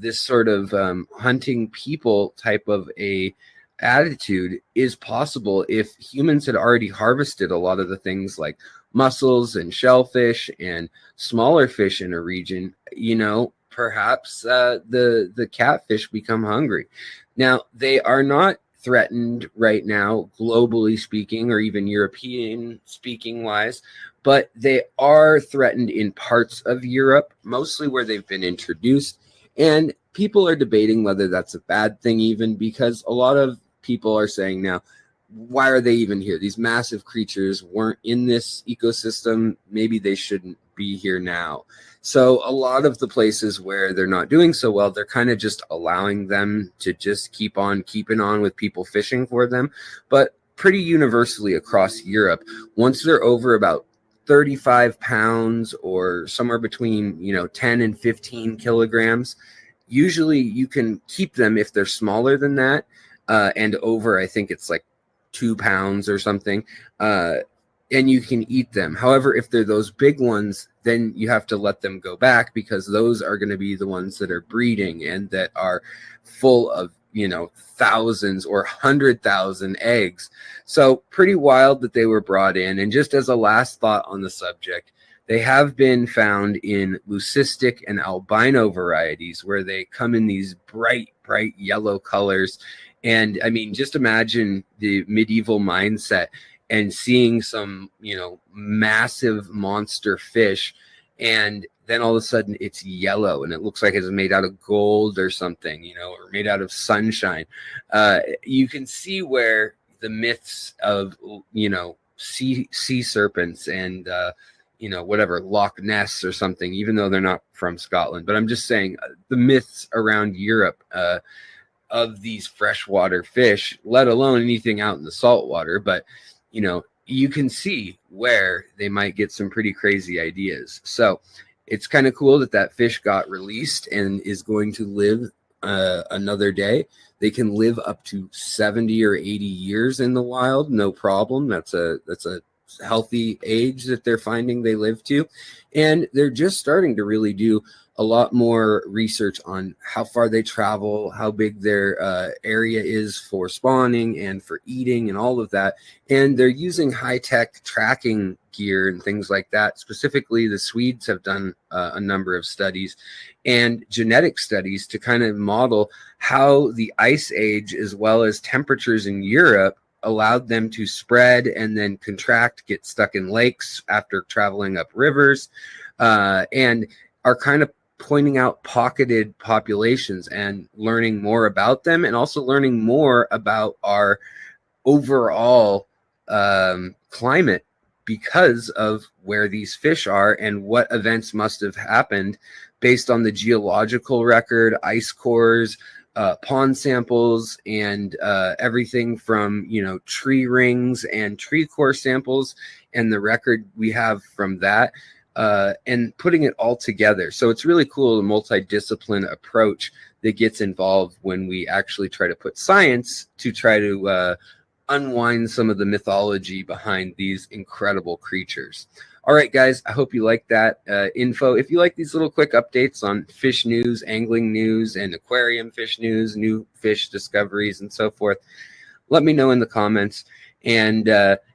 this sort of hunting people type of a attitude is possible if humans had already harvested a lot of the things like mussels and shellfish and smaller fish in a region. You know, perhaps the catfish become hungry. Now, they are not threatened right now, globally speaking, or even European speaking wise, but they are threatened in parts of Europe, mostly where they've been introduced. And people are debating whether that's a bad thing, even because a lot of people are saying now, why are they even here? These massive creatures weren't in this ecosystem. Maybe they shouldn't be here now. So a lot of the places where they're not doing so well, they're kind of just allowing them to just keep on keeping on with people fishing for them. But pretty universally across Europe, once they're over about 35 pounds or somewhere between, you know, 10 and 15 kilograms, usually you can keep them if they're smaller than that, and over, I think it's like 2 pounds or something, and you can eat them. However, if they're those big ones, then you have to let them go back, because those are going to be the ones that are breeding and that are full of, you know, thousands or 100,000 eggs. So pretty wild that they were brought in. And just as a last thought on the subject, they have been found in leucistic and albino varieties, where they come in these bright yellow colors. And I mean, just imagine the medieval mindset and seeing some, you know, massive monster fish, and then all of a sudden it's yellow and it looks like it's made out of gold or something, you know, or made out of sunshine. You can see where the myths of, you know, sea serpents and, you know, whatever, Loch Ness or something, even though they're not from Scotland. But I'm just saying the myths around Europe of these freshwater fish, let alone anything out in the saltwater. But, you know, you can see where they might get some pretty crazy ideas. So it's kind of cool that that fish got released and is going to live another day. They can live up to 70 or 80 years in the wild, no problem. That's a healthy age that they're finding they live to. And they're just starting to really do a lot more research on how far they travel, how big their area is for spawning and for eating and all of that. And they're using high-tech tracking gear and things like that. Specifically, the Swedes have done a number of studies and genetic studies to kind of model how the ice age, as well as temperatures in Europe, allowed them to spread and then contract, get stuck in lakes after traveling up rivers, and are kind of pointing out pocketed populations and learning more about them, and also learning more about our overall climate because of where these fish are and what events must have happened based on the geological record, ice cores, pond samples, and everything from, you know, tree rings and tree core samples, and the record we have from that, and putting it all together. So it's really cool, the multidiscipline approach that gets involved when we actually try to put science to try to unwind some of the mythology behind these incredible creatures. All right, guys, I hope you like that info. If you like these little quick updates on fish news, angling news, and aquarium fish news, new fish discoveries, and so forth, let me know in the comments. And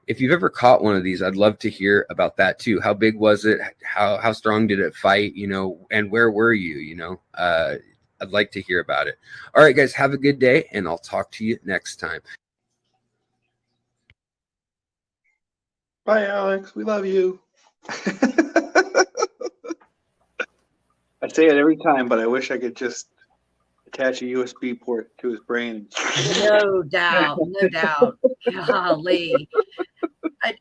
if you've ever caught one of these, I'd love to hear about that too. How big was it? How strong did it fight? You know, and where were you? You know, I'd like to hear about it. All right, guys, have a good day, and I'll talk to you next time. Bye, Alex. We love you. I say it every time, but I wish I could just attach a USB port to his brain. No doubt, no doubt. Golly,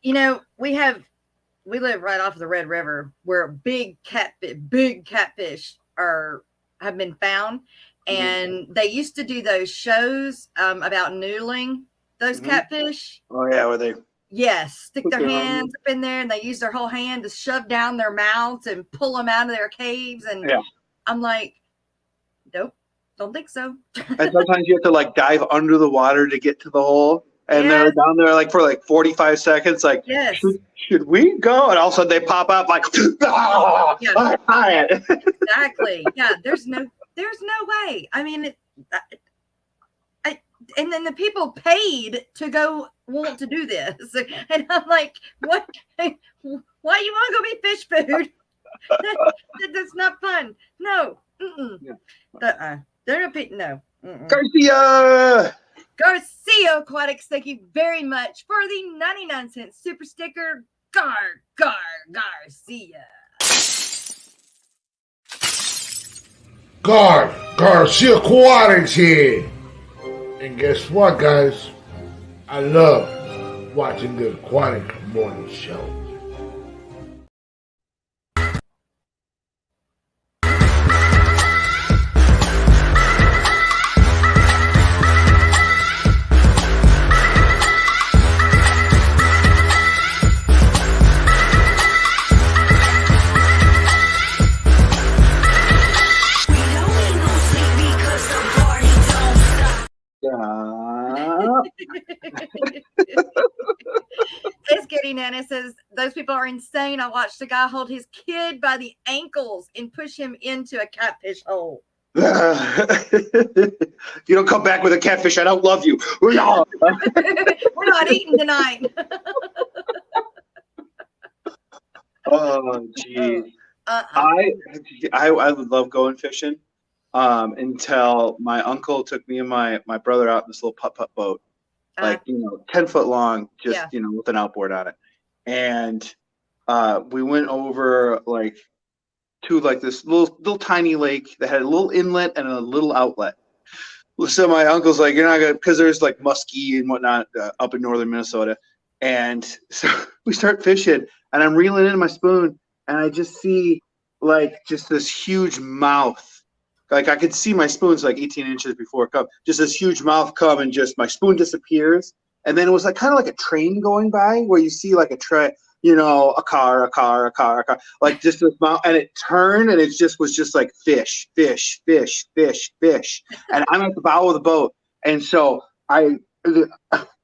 you know, we live right off of the Red River, where big catfish have been found. And they used to do those shows about noodling those catfish. Oh yeah, where they stick their hands up in there, and they use their whole hand to shove down their mouths and pull them out of their caves. And I'm like, nope, don't think so. And sometimes you have to like dive under the water to get to the hole, and they're down there like for like 45 seconds. Like, should we go? And all of a sudden they pop up like, exactly. Yeah, there's no way. I mean, and then the people paid to go want to do this, and I'm like, what? Why you want to go be fish food? That's not fun. No. They're no. Garcia Aquatics, thank you very much for the 99-cent super sticker. Garcia. Garcia Aquatics here. And guess what, guys? I love watching the Aquatic Morning Show. Biscuity Nana says those people are insane. I watched a guy hold his kid by the ankles and push him into a catfish hole. You don't come back with a catfish, I don't love you. We're not eating tonight. Oh geez. I would love going fishing until my uncle took me and my brother out in this little putt-putt boat, like 10 foot long, just with an outboard on it, and we went over like to like this little tiny lake that had a little inlet and a little outlet. So my uncle's like, you're not gonna, because there's like muskie and whatnot up in northern Minnesota, and so we start fishing, and I'm reeling in my spoon, and I just see like just this huge mouth. Like I could see my spoon's like 18 inches before it come. Just this huge mouth come, and just my spoon disappears. And then it was like kind of like a train going by, where you see like a train, a car, like just this mouth, and it turned, and it was just like fish. And I'm at the bow of the boat, and so I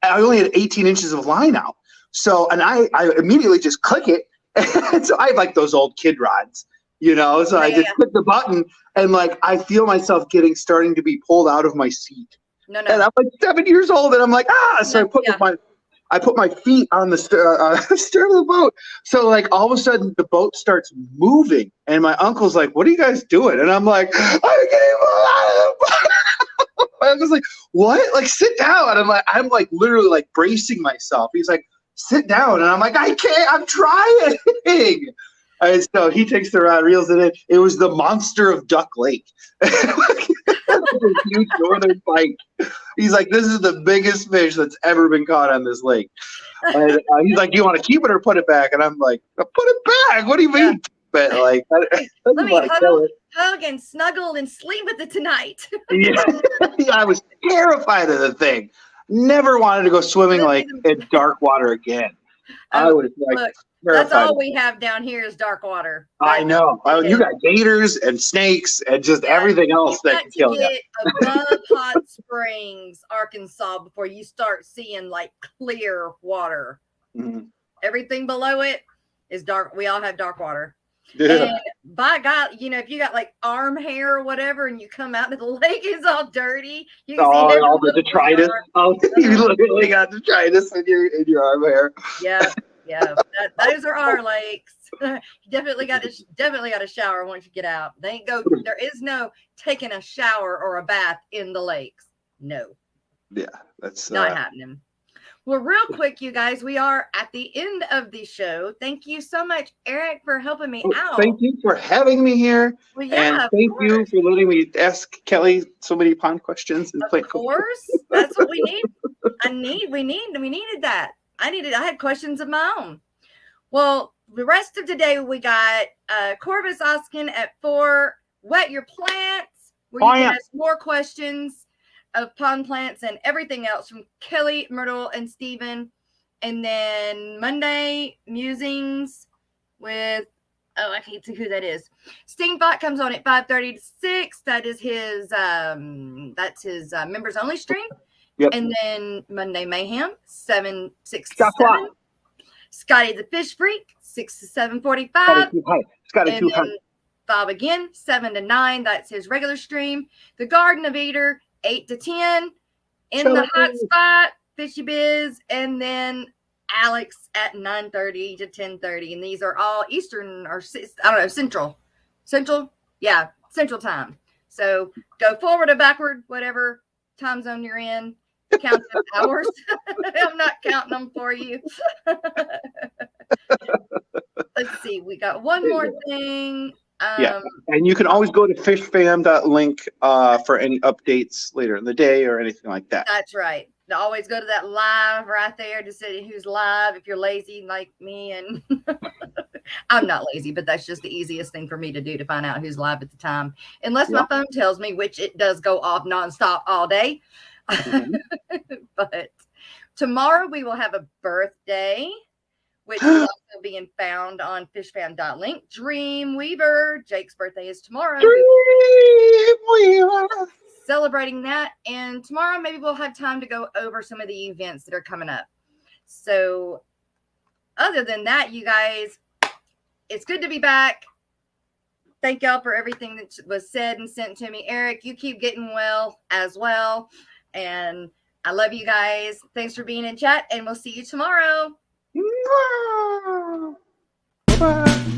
only had 18 inches of line out. So, and I immediately just click it, and so I have like those old kid rods. So I just click the button, and like I feel myself starting to be pulled out of my seat. No. And I'm like 7 years old, and I'm like, so I put my feet on the stern of the boat. So like all of a sudden the boat starts moving, and my uncle's like, "What are you guys doing?" And I'm like, "I'm getting pulled out of the boat." My uncle's like, "What? Like sit down." And I'm like literally like bracing myself. He's like, "Sit down," and I'm like, "I can't. I'm trying." And so he takes the rod, reels it in. It was the monster of Duck Lake. A huge northern pike. He's like, "This is the biggest fish that's ever been caught on this lake." And he's like, "Do you want to keep it or put it back?" And I'm like, "Put it back. What do you mean?" But like, let me hug and snuggle and sleep with it tonight. I was terrified of the thing. Never wanted to go swimming like in dark water again. I was like. Look, that's all we have down here is dark water. I know. You got gators and snakes and just everything else that can kill you. You get above Hot Springs, Arkansas, before you start seeing like clear water. Mm-hmm. Everything below it is dark. We all have dark water. Yeah. And by God, if you got like arm hair or whatever, and you come out to the lake, it's all dirty. You can see all the detritus. You literally got detritus in your arm hair. Yeah. Yeah, those are our lakes. You definitely got to shower once you get out. There is no taking a shower or a bath in the lakes. No. Yeah, that's not happening. Well, real quick, you guys, we are at the end of the show. Thank you so much, Eric, for helping me out. Thank you for having me here. Well, yeah, and thank you for letting me ask Kelly so many pond questions and play. Of course, that's what we need. We needed that. I had questions of my own. Well, the rest of today we got Corvus asking at 4, Wet Your Plants, where you can ask more questions of pond plants and everything else from Kelly, Myrtle, and Steven. And then Monday, Musings with, I can't see who that is. Steamfight comes on at 5:30 to 6. That is his, that's his members only stream. Yep. And then Monday Mayhem, 6 to 7. Scotty the Fish Freak, 6 to 7:45. Scotty too high. Bob again, 7 to 9. That's his regular stream. The Garden of Eater, 8 to 10. In the Hot Spot, Fishy Biz, and then Alex at 9:30 to 10:30. And these are all Eastern or Central. Yeah, Central time. So go forward or backward, whatever time zone you're in. Count the hours. I'm not counting them for you. Let's see. We got one more thing. And you can always go to fishfam.link for any updates later in the day or anything like that. That's right. Always go to that live right there to see who's live if you're lazy like me. And I'm not lazy, but that's just the easiest thing for me to do to find out who's live at the time. Unless my phone tells me, which it does go off nonstop all day. But tomorrow we will have a birthday, which is also being found on fishfam.link. Dreamweaver, Jake's birthday is tomorrow. Dreamweaver. Celebrating that. And tomorrow maybe we'll have time to go over some of the events that are coming up. So other than that, you guys, it's good to be back. Thank y'all for everything that was said and sent to me. Eric, you keep getting well as well. And I love you guys. Thanks for being in chat, and we'll see you tomorrow. Bye.